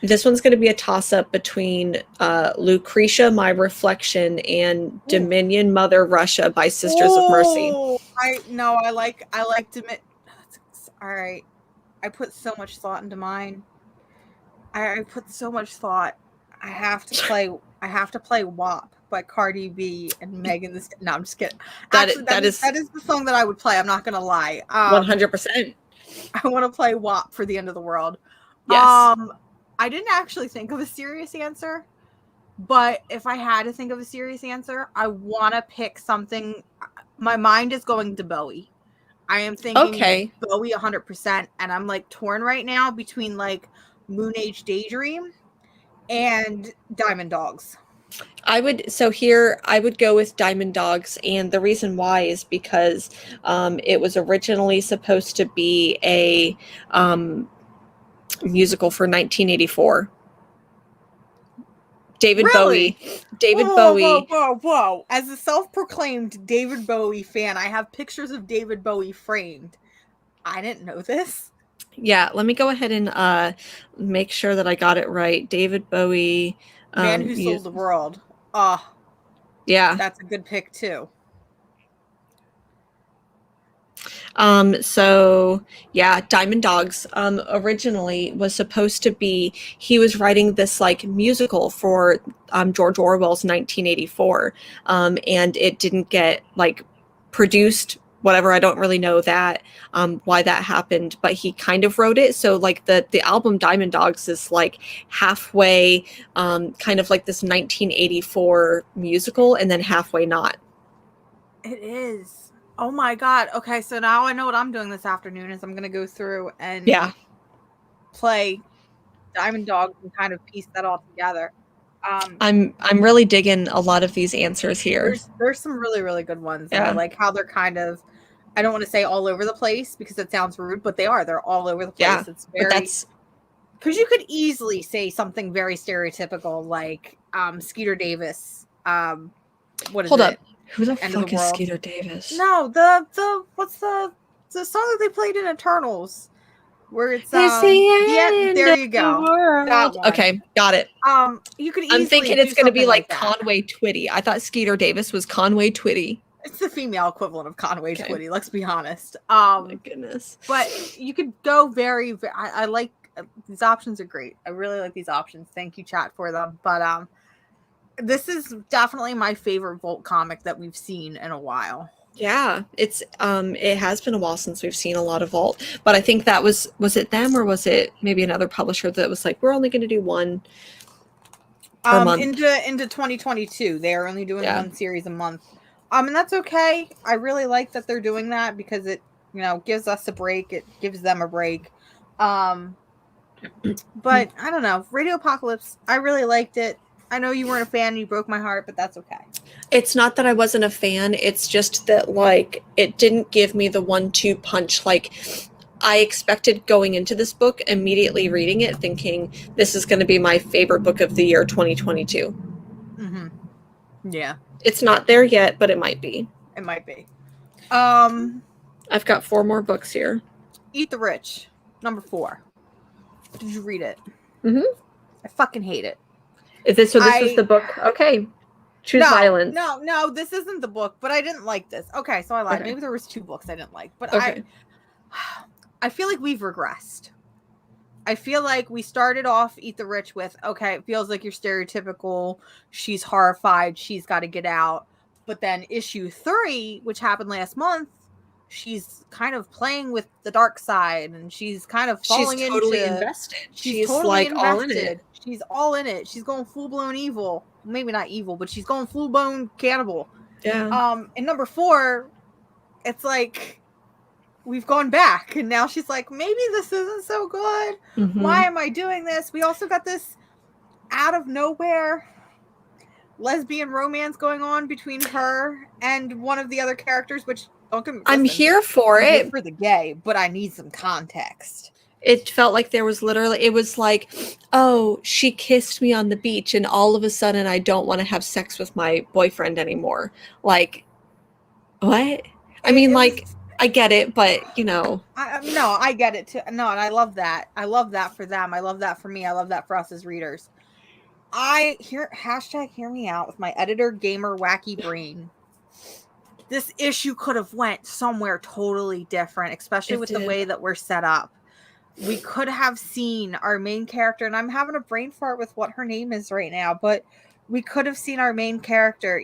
This one's going to be a toss-up between Lucretia, My Reflection, and Dominion, Mother Russia by Sisters of Mercy. I like Dominion. All right. I put so much thought into mine. I put so much thought. I have to play WAP by Cardi B and Megan Thee Stallion. No, I'm just kidding. Actually, that is the song that I would play. I'm not going to lie. 100%. I want to play WAP for the end of the world. Yes. I didn't actually think of a serious answer, but if I had to think of a serious answer, I want to pick something. My mind is going to Bowie. I am thinking Bowie 100%, and I'm like torn right now between like Moon Age Daydream and Diamond Dogs. I would go with Diamond Dogs, and the reason why is because it was originally supposed to be a musical for 1984. David Bowie. Whoa. As a self-proclaimed David Bowie fan, I have pictures of David Bowie framed. I didn't know this. Yeah, let me go ahead and make sure that I got it right. David Bowie. Man Who Sold the World. Yeah. That's a good pick, too. So yeah, Diamond Dogs originally was supposed to be, he was writing this like musical for George Orwell's 1984, and it didn't get like produced, whatever. I don't really know that why that happened, but he kind of wrote it. So like the album Diamond Dogs is like halfway kind of like this 1984 musical and then halfway not. It is. Oh my God. Okay, so now I know what I'm doing this afternoon is I'm going to go through and play Diamond Dogs and kind of piece that all together. I'm really digging a lot of these answers here. There's some really, really good ones. Yeah. I like how they're kind of, I don't want to say all over the place because it sounds rude, but they are. They're all over the place. Yeah, it's very, because you could easily say something very stereotypical like Skeeter Davis. What is Hold it? Up. Who the fuck is Skeeter Davis? No, the what's the song that they played in Eternals, where it's there you go. That one. Okay, got it. You could easily. I'm thinking it's going to be like Conway Twitty. I thought Skeeter Davis was Conway Twitty. It's the female equivalent of Conway Twitty. Let's be honest. Oh my goodness. But you could go very, very. I like these options are great. I really like these options. Thank you, chat, for them. But this is definitely my favorite Volt comic that we've seen in a while. Yeah, it's it has been a while since we've seen a lot of Volt, but I think that was it them or was it maybe another publisher that was like, we're only going to do one per month. Into 2022, they are only doing one series a month. And that's okay. I really like that they're doing that because it, gives us a break. It gives them a break. But I don't know. Radio Apocalypse, I really liked it. I know you weren't a fan and you broke my heart, but that's okay. It's not that I wasn't a fan. It's just that, like, it didn't give me the 1-2 punch. Like, I expected going into this book, immediately reading it, thinking this is going to be my favorite book of the year 2022. Mm-hmm. Yeah. It's not there yet, but it might be. It might be. I've got 4 more books here. Eat the Rich, number 4. Did you read it? Mm-hmm. I fucking hate it. This was the book? Okay. Choose Violence. No, this isn't the book, but I didn't like this. Okay, so I lied. Okay. Maybe there was 2 books I didn't like, but okay. I feel like we've regressed. I feel like we started off Eat the Rich with, okay, it feels like you're stereotypical. She's horrified. She's got to get out. But then issue 3, which happened last month, she's kind of playing with the dark side and she's kind of falling into... She's totally invested. She's totally like invested. All in it. She's all in it. She's going full-blown evil. Maybe not evil, but she's going full-blown cannibal. Yeah. In number 4, it's like... we've gone back and now she's like, maybe this isn't so good. Mm-hmm. Why am I doing this? We also got this out of nowhere lesbian romance going on between her and one of the other characters, which I'm here for it. Here for the gay, but I need some context. It felt like there was literally, it was like, oh, she kissed me on the beach and all of a sudden I don't want to have sex with my boyfriend anymore. Like, what? I mean, like... I get it, but no, I get it too. No, and I love that. I love that for them. I love that for me. I love that for us as readers. Hashtag hear me out with my editor gamer wacky brain. This issue could have went somewhere totally different, especially with the way that we're set up. We could have seen our main character, and I'm having a brain fart with what her name is right now, but we could have seen our main character,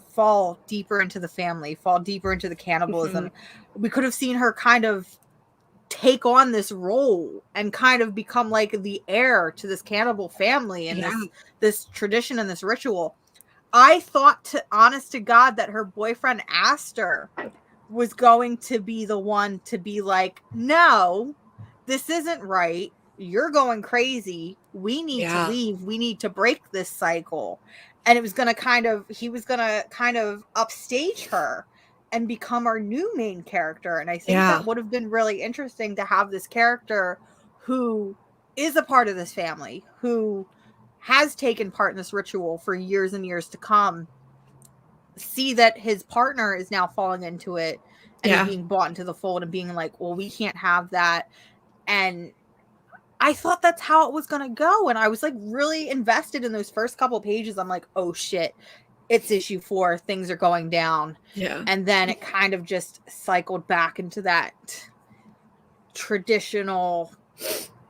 fall deeper into the family, fall deeper into the cannibalism. Mm-hmm. We could have seen her kind of take on this role and kind of become like the heir to this cannibal family and this tradition and this ritual. I thought, honest to God, that her boyfriend Aster was going to be the one to be like, no, this isn't right. You're going crazy. We need to leave. We need to break this cycle. And he was going to kind of upstage her and become our new main character. And I think that would have been really interesting to have this character who is a part of this family, who has taken part in this ritual for years and years to come, see that his partner is now falling into it and is being brought into the fold and being like, well, we can't have that. And I thought that's how it was going to go. And I was like really invested in those first couple pages. I'm like, oh shit, it's issue 4. Things are going down. Yeah. And then it kind of just cycled back into that traditional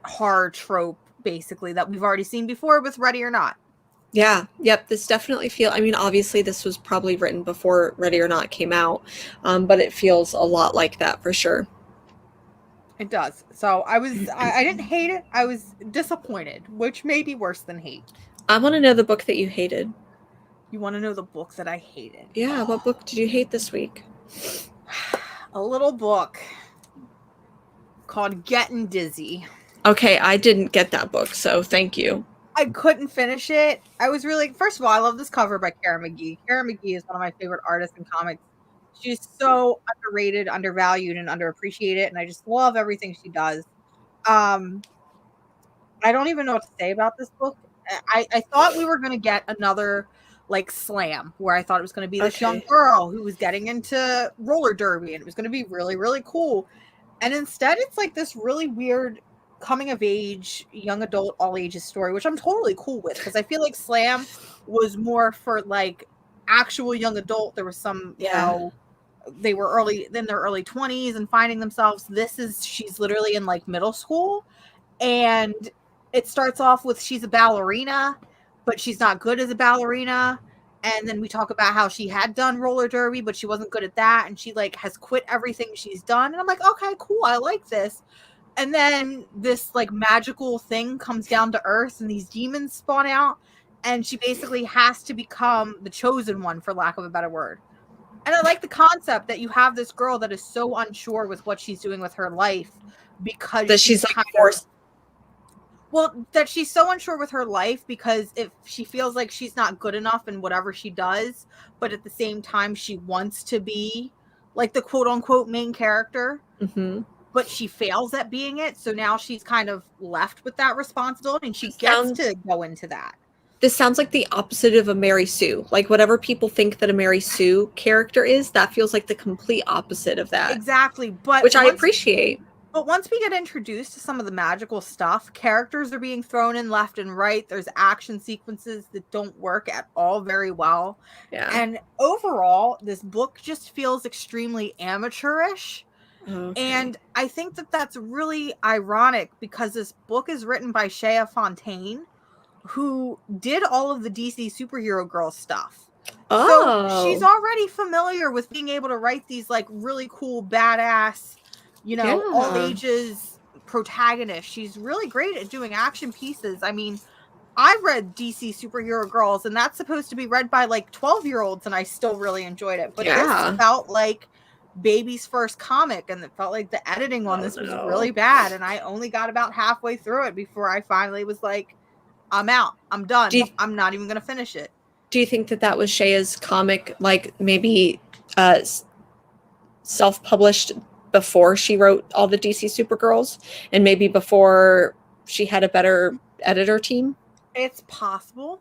horror trope, basically, that we've already seen before with Ready or Not. Yeah. Yep. This definitely obviously this was probably written before Ready or Not came out, but it feels a lot like that for sure. It does. So I didn't hate it. I was disappointed, which may be worse than hate. I want to know the book that you hated. You want to know the book that I hated? Yeah. What book did you hate this week? A little book called Getting Dizzy. Okay. I didn't get that book, so thank you. I couldn't finish it. I was really, first of all, I love this cover by Kara McGee. Kara McGee is one of my favorite artists in comics. She's so underrated, undervalued, and underappreciated, and I just love everything she does. I don't even know what to say about this book. I thought we were going to get another like slam where I thought it was going to be this young girl who was getting into roller derby and it was going to be really, really cool. And instead it's like this really weird coming of age, young adult, all ages story, which I'm totally cool with because I feel like Slam was more for like actual young adult. There was some, they were in their early 20s and finding themselves. She's literally in like middle school, and it starts off with she's a ballerina, but she's not good as a ballerina. And then we talk about how she had done roller derby, but she wasn't good at that. And she like has quit everything she's done. And I'm like, okay, cool. I like this. And then this like magical thing comes down to earth and these demons spawn out. And she basically has to become the chosen one, for lack of a better word. And I like the concept that you have this girl that is so unsure with what she's doing with her life because that she's like forced. That she's so unsure with her life because if she feels like she's not good enough in whatever she does, but at the same time she wants to be like the quote unquote main character, but she fails at being it. So now she's kind of left with that responsibility and she gets to go into that. This sounds like the opposite of a Mary Sue. Like whatever people think that a Mary Sue character is, that feels like the complete opposite of that. Exactly. Which I appreciate. But once we get introduced to some of the magical stuff, characters are being thrown in left and right. There's action sequences that don't work at all very well. Yeah. And overall, this book just feels extremely amateurish. Okay. And I think that that's really ironic because this book is written by Shea Fontaine, who did all of the DC Superhero Girl stuff. Oh. So she's already familiar with being able to write these like really cool, badass, all ages protagonists. She's really great at doing action pieces. I mean, I read DC Superhero Girls, and that's supposed to be read by like 12-year-olds, and I still really enjoyed it. But this felt like baby's first comic, and it felt like the editing on this was really bad, and I only got about halfway through it before I finally was like, I'm out. I'm done. I'm not even going to finish it. Do you think that was Shea's comic, like maybe self-published before she wrote all the DC Supergirls, and maybe before she had a better editor team? It's possible,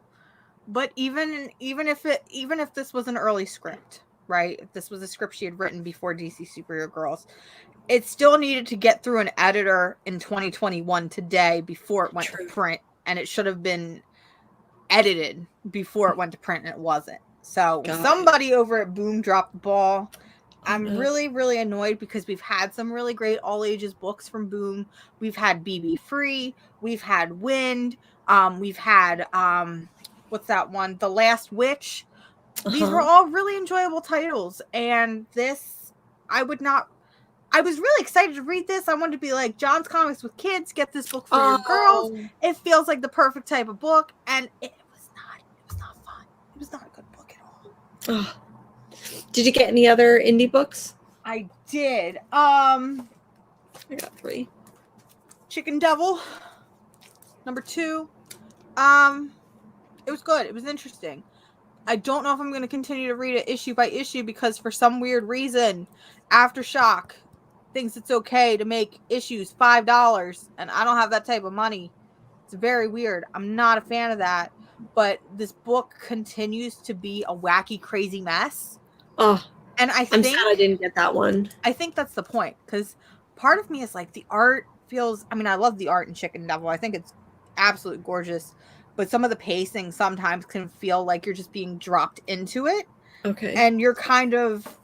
but even if this was an early script, right? If this was a script she had written before DC Superhero Girls, it still needed to get through an editor in 2021 today before it went to print, and it should have been edited before it went to print, and it wasn't. So somebody over at Boom dropped the ball. I'm really, really annoyed because we've had some really great all ages books from Boom. We've had BB Free, we've had Wind, we've had what's that one? The Last Witch. These were all really enjoyable titles, and this I was really excited to read this. I wanted to be like, John's Comics with Kids, get this book for your girls. It feels like the perfect type of book, and it was not fun. It was not a good book at all. Did you get any other indie books? I did. I got 3. Chicken Devil, number 2. It was good. It was interesting. I don't know if I'm going to continue to read it issue by issue because for some weird reason, Aftershock thinks it's okay to make issues $5, and I don't have that type of money. It's very weird. I'm not a fan of that, but this book continues to be a wacky, crazy mess. Oh, and I'm sad I didn't get that one. I think that's the point, because part of me is like, the art feels, I mean, I love the art in Chicken Devil. I think it's absolutely gorgeous, but some of the pacing sometimes can feel like you're just being dropped into it. Okay. And you're kind of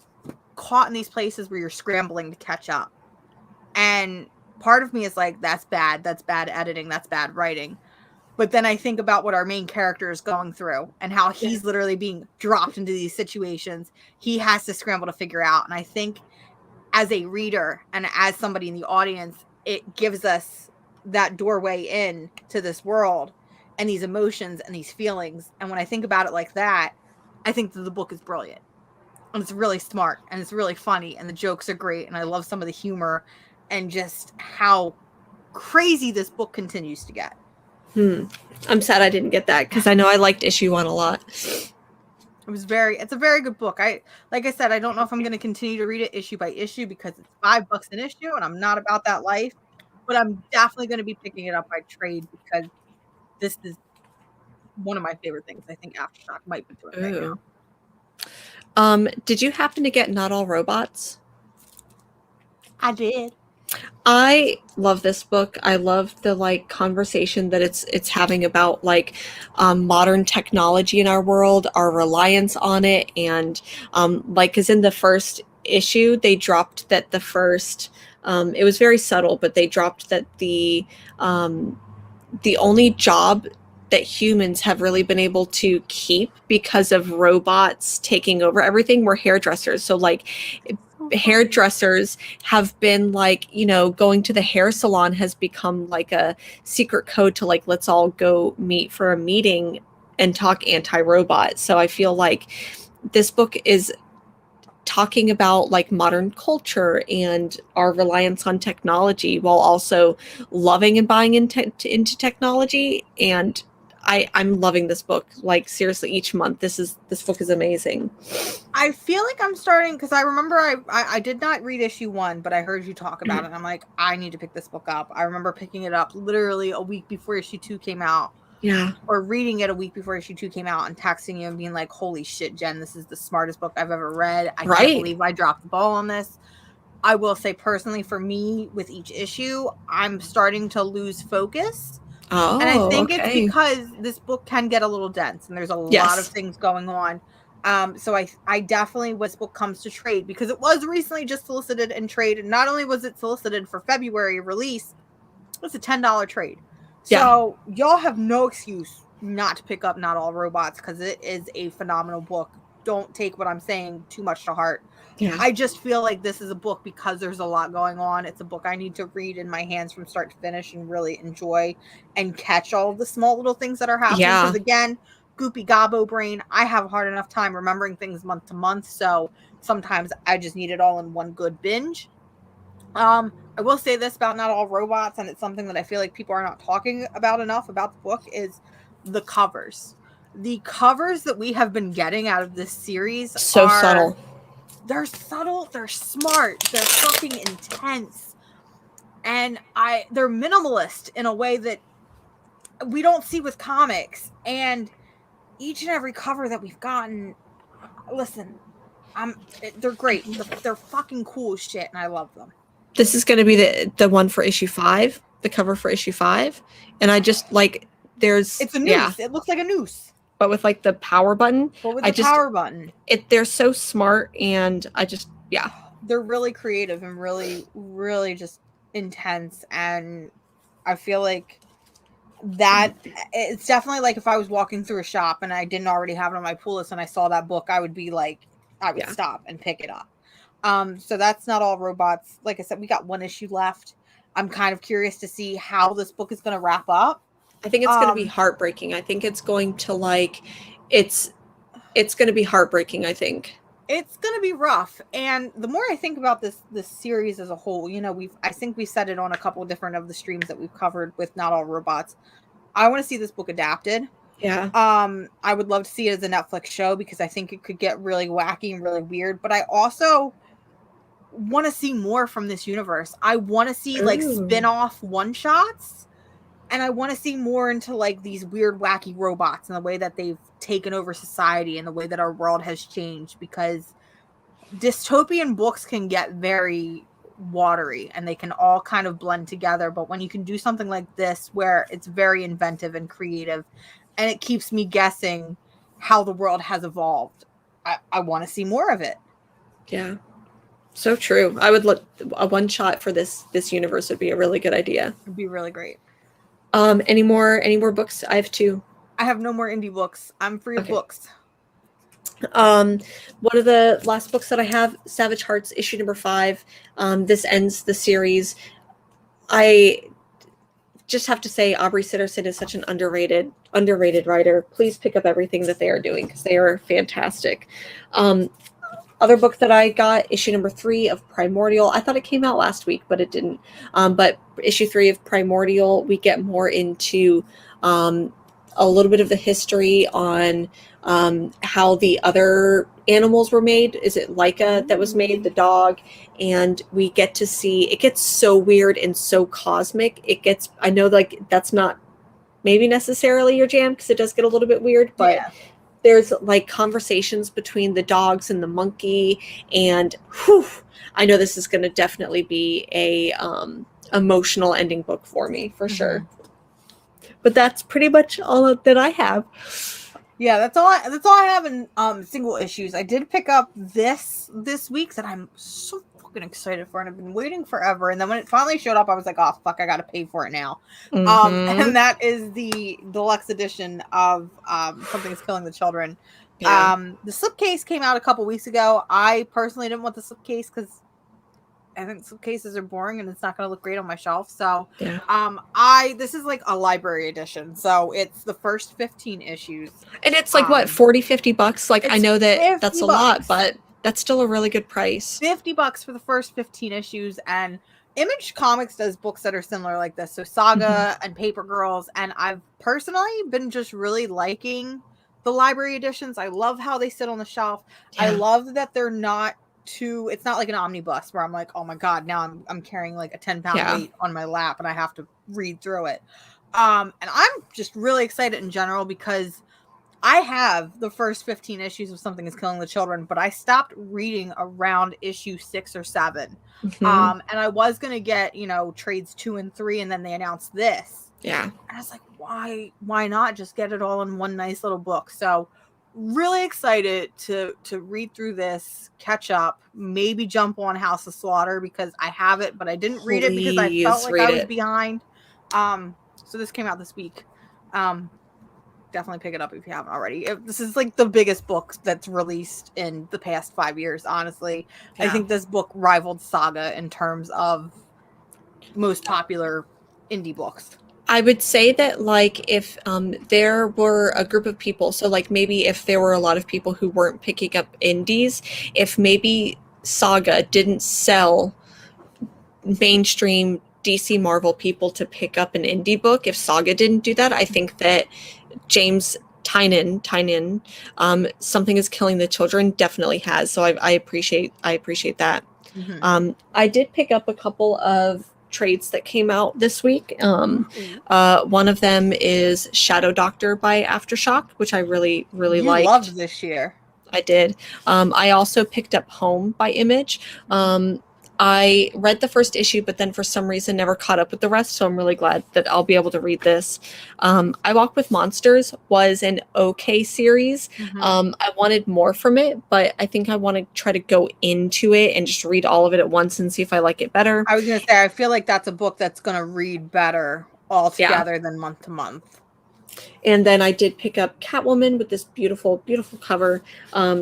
caught in these places where you're scrambling to catch up. And part of me is like, that's bad. That's bad editing. That's bad writing. But then I think about what our main character is going through and how he's literally being dropped into these situations. He has to scramble to figure out. And I think as a reader and as somebody in the audience, it gives us that doorway in to this world and these emotions and these feelings. And when I think about it like that, I think that the book is brilliant. And it's really smart and it's really funny and the jokes are great. And I love some of the humor and just how crazy this book continues to get. I'm sad I didn't get that because I know I liked issue 1 a lot. It's a very good book. Like I said, I don't know if I'm going to continue to read it issue by issue because it's $5 an issue and I'm not about that life, but I'm definitely going to be picking it up by trade because this is one of my favorite things. I think Aftershock might be doing right now. Did you happen to get Not All Robots? I did. I love this book. I love the conversation that it's having about modern technology in our world, our reliance on it, and because in the first issue they dropped that the first it was very subtle, but they dropped that the only job that humans have really been able to keep because of robots taking over everything were hairdressers. So hairdressers have been going to the hair salon has become a secret code to let's all go meet for a meeting and talk anti-robot. So I feel like this book is talking about modern culture and our reliance on technology while also loving and buying into technology. And I'm loving this book. Seriously, each month this book is amazing. I feel like I'm starting because I remember I did not read issue 1, but I heard you talk about it and I'm like, I need to pick this book up. I remember picking it up literally a week before issue 2 came out. Yeah. Or reading it a week before issue 2 came out and texting you and being like, holy shit, Jen, this is the smartest book I've ever read. I can't believe I dropped the ball on this. I will say personally for me with each issue, I'm starting to lose focus. Oh, and I think it's because this book can get a little dense and there's a lot of things going on. So I definitely, when this book comes to trade, because it was recently just solicited and trade, and not only was it solicited for February release, it's a $10 trade. So y'all have no excuse not to pick up Not All Robots because it is a phenomenal book. Don't take what I'm saying too much to heart. Yeah. I just feel like this is a book because there's a lot going on. It's a book I need to read in my hands from start to finish and really enjoy and catch all of the small little things that are happening. Because again, goopy gobbo brain, I have a hard enough time remembering things month to month. So sometimes I just need it all in one good binge. I will say this about Not All Robots, and it's something that I feel like people are not talking about enough about the book, is the covers. The covers that we have been getting out of this series are subtle. They're subtle, they're smart, they're fucking intense. And they're minimalist in a way that we don't see with comics. And each and every cover that we've gotten, listen, They're great. They're fucking cool as shit, and I love them. This is going to be the one for issue 5, the cover for issue 5, and I just like there's it's a noose. It looks like a noose, but with like the power button. But with the power button, they're so smart, and they're really creative and really, really just intense, and I feel like that it's definitely like if I was walking through a shop and I didn't already have it on my pull list and I saw that book, I would be like, I would stop and pick it up. So that's Not All Robots. Like I said, we got 1 issue left. I'm kind of curious to see how this book is going to wrap up. I think it's going to be heartbreaking. I think it's going to it's going to be heartbreaking. I think it's going to be rough. And the more I think about this series as a whole, I think we said it on a couple of different of the streams that we've covered with Not All Robots. I want to see this book adapted. Yeah. I would love to see it as a Netflix show because I think it could get really wacky and really weird. But I also want to see more from this universe. I want to see like spin-off one-shots, and I want to see more into like these weird, wacky robots and the way that they've taken over society and the way that our world has changed, because dystopian books can get very watery and they can all kind of blend together. But when you can do something like this where it's very inventive and creative and it keeps me guessing how the world has evolved, I want to see more of it. Yeah. So true. I would look a one shot for this universe would be a really good idea. It'd be really great. Any more books? I have 2. I have no more indie books. I'm free of books. One of the last books that I have, Savage Hearts, issue number 5. This ends the series. I just have to say Aubrey Sitterson is such an underrated writer. Please pick up everything that they are doing because they are fantastic. Other book that I got, issue number 3 of Primordial. I thought it came out last week, but it didn't. But issue 3 of Primordial, we get more into a little bit of the history on how the other animals were made. Is it Laika that was made, the dog? And we get to see, it gets so weird and so cosmic. I know like that's not maybe necessarily your jam because it does get a little bit weird, but there's like conversations between the dogs and the monkey, and I know this is going to definitely be a emotional ending book for me for sure. But that's pretty much all that I have. Yeah, that's all I have in single issues. I did pick up this week that I'm so fucking excited for, and I've been waiting forever. And then when it finally showed up, I was like, oh fuck, I gotta pay for it now. And that is the deluxe edition of Something's Killing the Children. The slipcase came out a couple weeks ago. I personally didn't want the slipcase because I think slipcases are boring and it's not going to look great on my shelf. So, this is like a library edition. So it's the first 15 issues. And it's like what, $40-$50? Like I know that that's a lot, but that's still a really good price. $50 for the first 15 issues. And Image Comics does books that are similar like this. So Saga and Paper Girls. And I've personally been just really liking the library editions. I love how they sit on the shelf. Yeah. I love that they're not it's not like an omnibus where I'm like, oh my god, now I'm carrying like a 10-pound weight on my lap and I have to read through it. And I'm just really excited in general because I have the first 15 issues of Something Is Killing the Children, but I stopped reading around issue 6 or 7. And I was gonna get trades 2 and 3, and then they announced this. Yeah. And I was like, why not just get it all in one nice little book? So really excited to read through this, catch up, maybe jump on House of Slaughter because I have it, but I didn't read it because I felt like I was behind. So this came out this week. Definitely pick it up if you haven't already. This is like the biggest book that's released in the past 5 years, honestly. I think this book rivaled Saga in terms of most popular indie books. I would say that like if there were a group of people, so like maybe if there were a lot of people who weren't picking up indies, if maybe Saga didn't sell mainstream DC Marvel people to pick up an indie book, if Saga didn't do that, I think that James Tynion, Something Is Killing the Children definitely has. So I appreciate that. I did pick up a couple of trades that came out this week. One of them is Shadow Doctor by Aftershock, which I really liked. Loved this year. I did. I also picked up Home by Image. I read the first issue, but then for some reason never caught up with the rest, so I'm really glad that I'll be able to read this. I Walk with Monsters was an okay series. I wanted more from it, but I think I want to try to go into it and just read all of it at once and see if I like it better. I was going to say, I feel like that's a book that's going to read better altogether than month to month. And then I did pick up Catwoman with this beautiful, beautiful cover.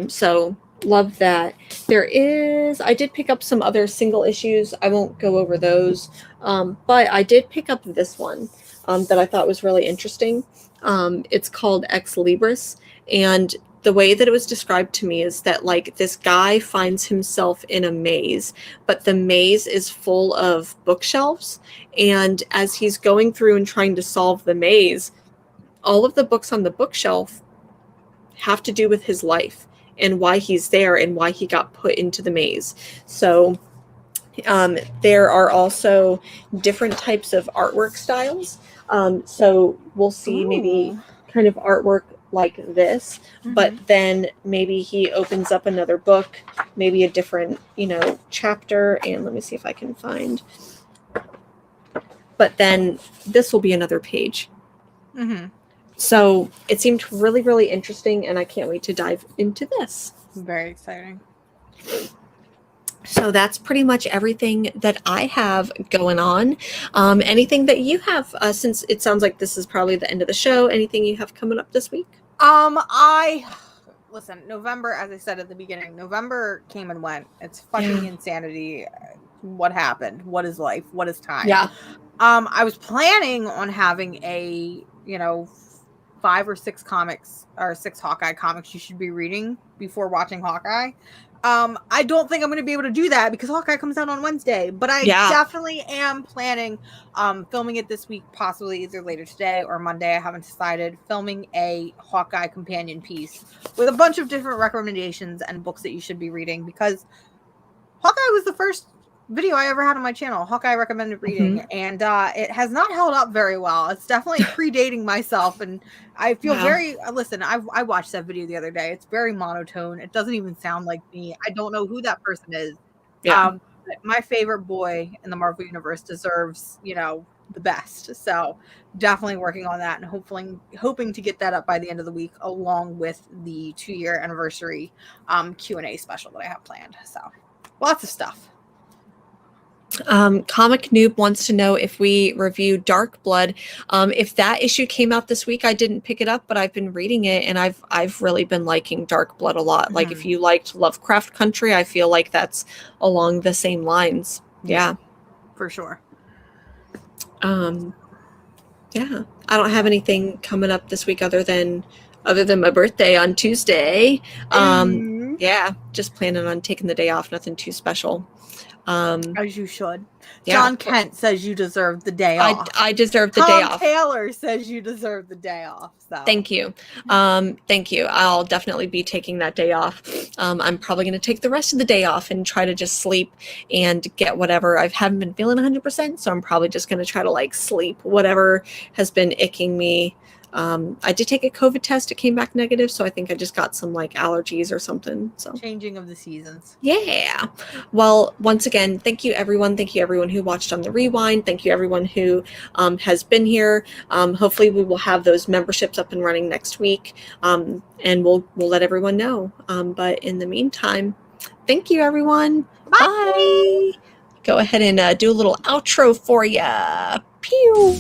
So love that. I did pick up some other single issues. I won't go over those. But I did pick up this one that I thought was really interesting. It's called Ex Libris. And the way that it was described to me is that like this guy finds himself in a maze, but the maze is full of bookshelves. And as he's going through and trying to solve the maze, all of the books on the bookshelf have to do with his life and why he's there and why he got put into the maze. So there are also different types of artwork styles. So we'll see maybe kind of artwork like this, but then maybe he opens up another book, maybe a different, chapter. And let me see if I can find. But then this will be another page. So it seemed really, really interesting, and I can't wait to dive into this. Very exciting. So that's pretty much everything that I have going on. Anything that you have, since it sounds like this is probably the end of the show, anything you have coming up this week? Listen, November, as I said at the beginning, November came and went. It's fucking insanity. What happened? What is life? What is time? Yeah. I was planning on having a, 5 or 6 comics or 6 Hawkeye comics you should be reading before watching Hawkeye. I don't think I'm going to be able to do that because Hawkeye comes out on Wednesday, but I definitely am planning filming it this week, possibly either later today or Monday. I haven't decided. Filming a Hawkeye companion piece with a bunch of different recommendations and books that you should be reading, because Hawkeye was the first video I ever had on my channel, Hawkeye recommended reading, and it has not held up very well. It's definitely predating myself, and I feel listen, I watched that video the other day. It's very monotone. It doesn't even sound like me. I don't know who that person is. But my favorite boy in the Marvel Universe deserves, the best. So definitely working on that, and hoping to get that up by the end of the week, along with the 2-year anniversary Q&A special that I have planned. So lots of stuff. Comic Noob wants to know if we review Dark Blood. If that issue came out this week, I didn't pick it up, but I've been reading it, and I've really been liking Dark Blood a lot. Like if you liked Lovecraft Country, I feel like that's along the same lines. Yeah, for sure. Yeah, I don't have anything coming up this week other than my birthday on Tuesday. Yeah, just planning on taking the day off. Nothing too special. As you should. John Kent says you deserve the day off. I deserve the day off. Taylor says you deserve the day off. So thank you. Thank you. I'll definitely be taking that day off. I'm probably going to take the rest of the day off and try to just sleep and get whatever. I haven't been feeling 100%, so I'm probably just going to try to sleep whatever has been icking me. I did take a COVID test. It came back negative, so I think I just got some allergies or something. So changing of the seasons. Yeah. Well, once again, thank you everyone. Thank you everyone who watched on the rewind. Thank you everyone who has been here. Hopefully we will have those memberships up and running next week, and we'll let everyone know. But in the meantime, thank you everyone. Bye. Go ahead and do a little outro for ya. Pew.